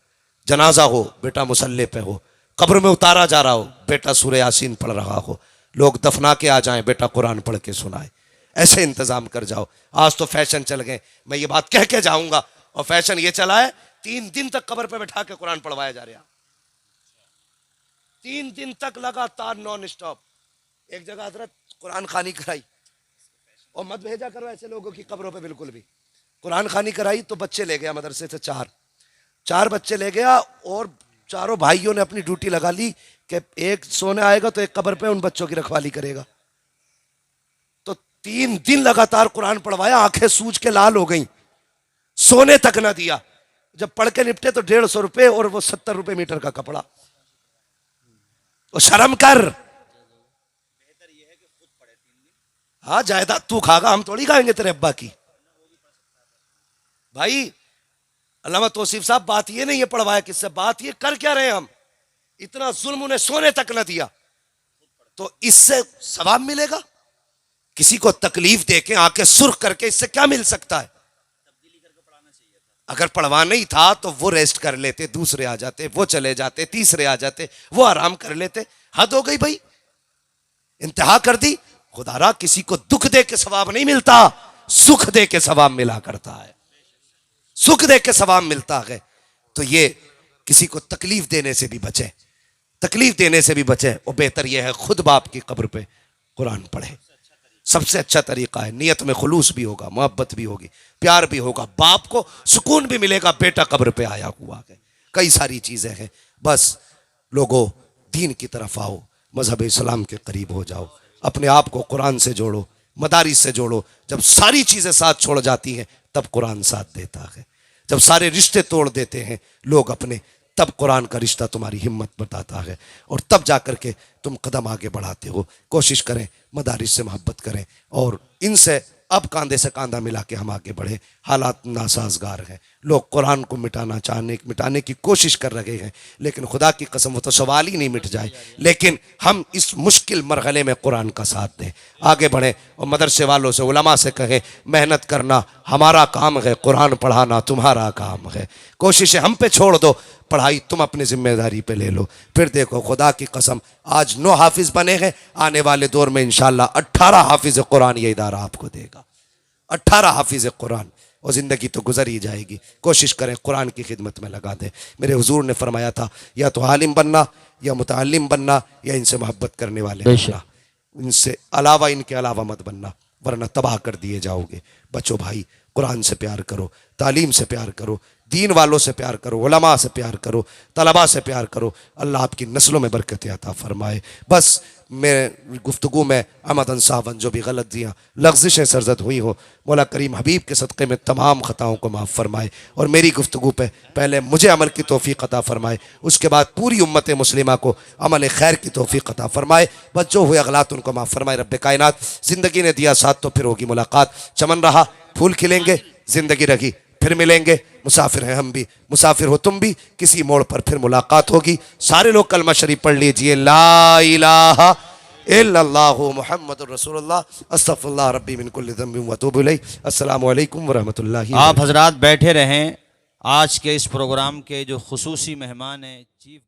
Speaker 1: जनाजा हो बेटा मुसल्ले पे हो, कब्र में उतारा जा रहा हो बेटा सूरह यासीन पढ़ रहा हो, लोग दफना के आ जाएं बेटा कुरान पढ़ के सुनाए। ऐसे इंतजाम कर जाओ। आज तो फैशन चल गए, मैं ये बात कह के जाऊंगा, और फैशन ये चला है 3 दिन तक कब्र पे बैठा के कुरान पढ़वाया जा रहा, 3 दिन तक लगातार नॉन स्टॉप। एक जगह हजरत कुरान खानी कराई, और मत भेजा करो ऐसे लोगों की कब्रों पे बिल्कुल भी। कुरान खानी कराई तो बच्चे ले गया मदरसे से, 4 बच्चे ले गया, और चारों भाइयों ने अपनी ड्यूटी लगा ली कि एक सोने आएगा तो एक कब्र पे उन बच्चों की रखवाली करेगा। तो 3 दिन लगातार कुरान पढ़वाया, आंखें सूज के लाल हो गई, सोने तक ना दिया। जब पढ़ के निपटे तो 150 रुपए, और वो 70 रुपए मीटर का कपड़ा। तो शर्म कर। हाँ जायदाद तू खागा, हम थोड़ी खाएंगे तेरे अब्बा की। भाई अल्लामा तौसीफ साहब, बात ये नहीं है पढ़वाया किससे, बात ये कर क्या रहे हम। इतना जुल्म उन्हें सोने तक न दिया, तो इससे सवाब मिलेगा? किसी को तकलीफ देके आंखें सुर्ख करके इससे क्या मिल सकता है? अगर पढ़वा नहीं था तो वो रेस्ट कर लेते, दूसरे आ जाते, वो चले जाते, तीसरे आ जाते, वो आराम कर लेते। हद हो गई भाई, इंतहा कर दी। खुदारा किसी को दुख दे के सवाब नहीं मिलता, सुख दे के सवाब मिला करता है, सुख दे के सवाब मिलता है। तो ये किसी को तकलीफ देने से भी बचे, तकलीफ देने से भी बचे, और बेहतर यह है खुद बाप की कब्र पे कुरान पढ़े। सबसे अच्छा तरीका है, नियत में खुलूस भी होगा, मोहब्बत भी होगी, प्यार भी होगा, बाप को सुकून भी मिलेगा, बेटा कब्र पे आया हुआ है। कई सारी चीजें हैं। बस लोगों दीन की तरफ आओ, मजहब इस्लाम के करीब हो जाओ, अपने आप को कुरान से जोड़ो, मदारिस से जोड़ो। जब सारी चीजें साथ छोड़ जाती हैं तब कुरान साथ देता है। जब सारे रिश्ते तोड़ देते हैं लोग अपने, तब कुरान का रिश्ता तुम्हारी हिम्मत बताता है, और तब जाकर के तुम कदम आगे बढ़ाते हो। कोशिश करें मदारिस से मोहब्बत करें, और इनसे अब कांधे से कांधा मिला के हम आगे बढ़े। हालात नासाजगार हैं, लोग कुरान को मिटाने की कोशिश कर रहे हैं, लेकिन खुदा की कसम वो तो सवाल ही नहीं मिट जाए। लेकिन हम इस मुश्किल मरहले में कुरान का साथ दें, आगे बढ़ें और मदरसे वालों से, उलमा से कहें मेहनत करना हमारा काम है, कुरान पढ़ाना तुम्हारा काम है। कोशिशें हम पे छोड़ दो, पढ़ाई तुम अपनी जिम्मेदारी पे ले लो। फिर देखो खुदा की कसम, आज 9 हाफिज बने हैं, आने वाले दौर में इंशाल्लाह 18 हाफिज कुरान ये इदारा आपको देगा। 18 हाफिज कुरान, और ज़िंदगी तो गुजर ही जाएगी। कोशिश करें कुरान की खिदमत में लगा दें। मेरे हुजूर ने फरमाया था या तो आलिम बनना, या मुतअल्लिम बनना, या इनसे मोहब्बत करने वाले बनना। इनसे अलावा, इनके अलावा मत बनना, वरना तबाह कर दिए जाओगे। बच्चों भाई, कुरान से प्यार करो, तालीम से प्यार करो, दीन वालों से प्यार करो, उलमा से प्यार करो, तलबा से प्यार करो। अल्लाह आपकी नस्लों में बरकत अता फरमाए। बस मेरे गुफ्तगू में अमदन सावन जो भी गलतियाँ लफ्ज़िशें सरजद हुई हो, मौला करीम हबीब के सदक़े में तमाम ख़ताओं को माफ़ फरमाए, और मेरी गुफ्तगू पे पहले मुझे अमल की तौफ़ीक़ अता फरमाए, उसके बाद पूरी उम्मत मुस्लिमा को अमल खैर की तौफ़ीक़ अता फरमाए। बस जो हुए अगलात उनको माफ़ फरमाए। रब्बे कायनात, ज़िंदगी ने दिया साथ तो फिर होगी मुलाकात। चमन रहा, फूल खिलेंगे, ज़िंदगी रही, फिर मिलेंगे। मुसाफिर हैं हम भी, मुसाफिर हो तुम भी, किसी मोड़ पर फिर मुलाकात होगी। सारे लोग कलमा शरीफ पढ़ लीजिए, ला इलाहा इल्लल्लाहु मुहम्मदुर रसूलुल्लाह, अस्तगफिरुल्लाह रब्बी मिन कुल्लि ज़ंबिन व अतूबु इलैह। अस्सलामु अलैकुम व रहमतुल्लाहि।
Speaker 2: आप हजरात बैठे रहें। आज के इस प्रोग्राम के जो खुसूसी मेहमान हैं, चीफ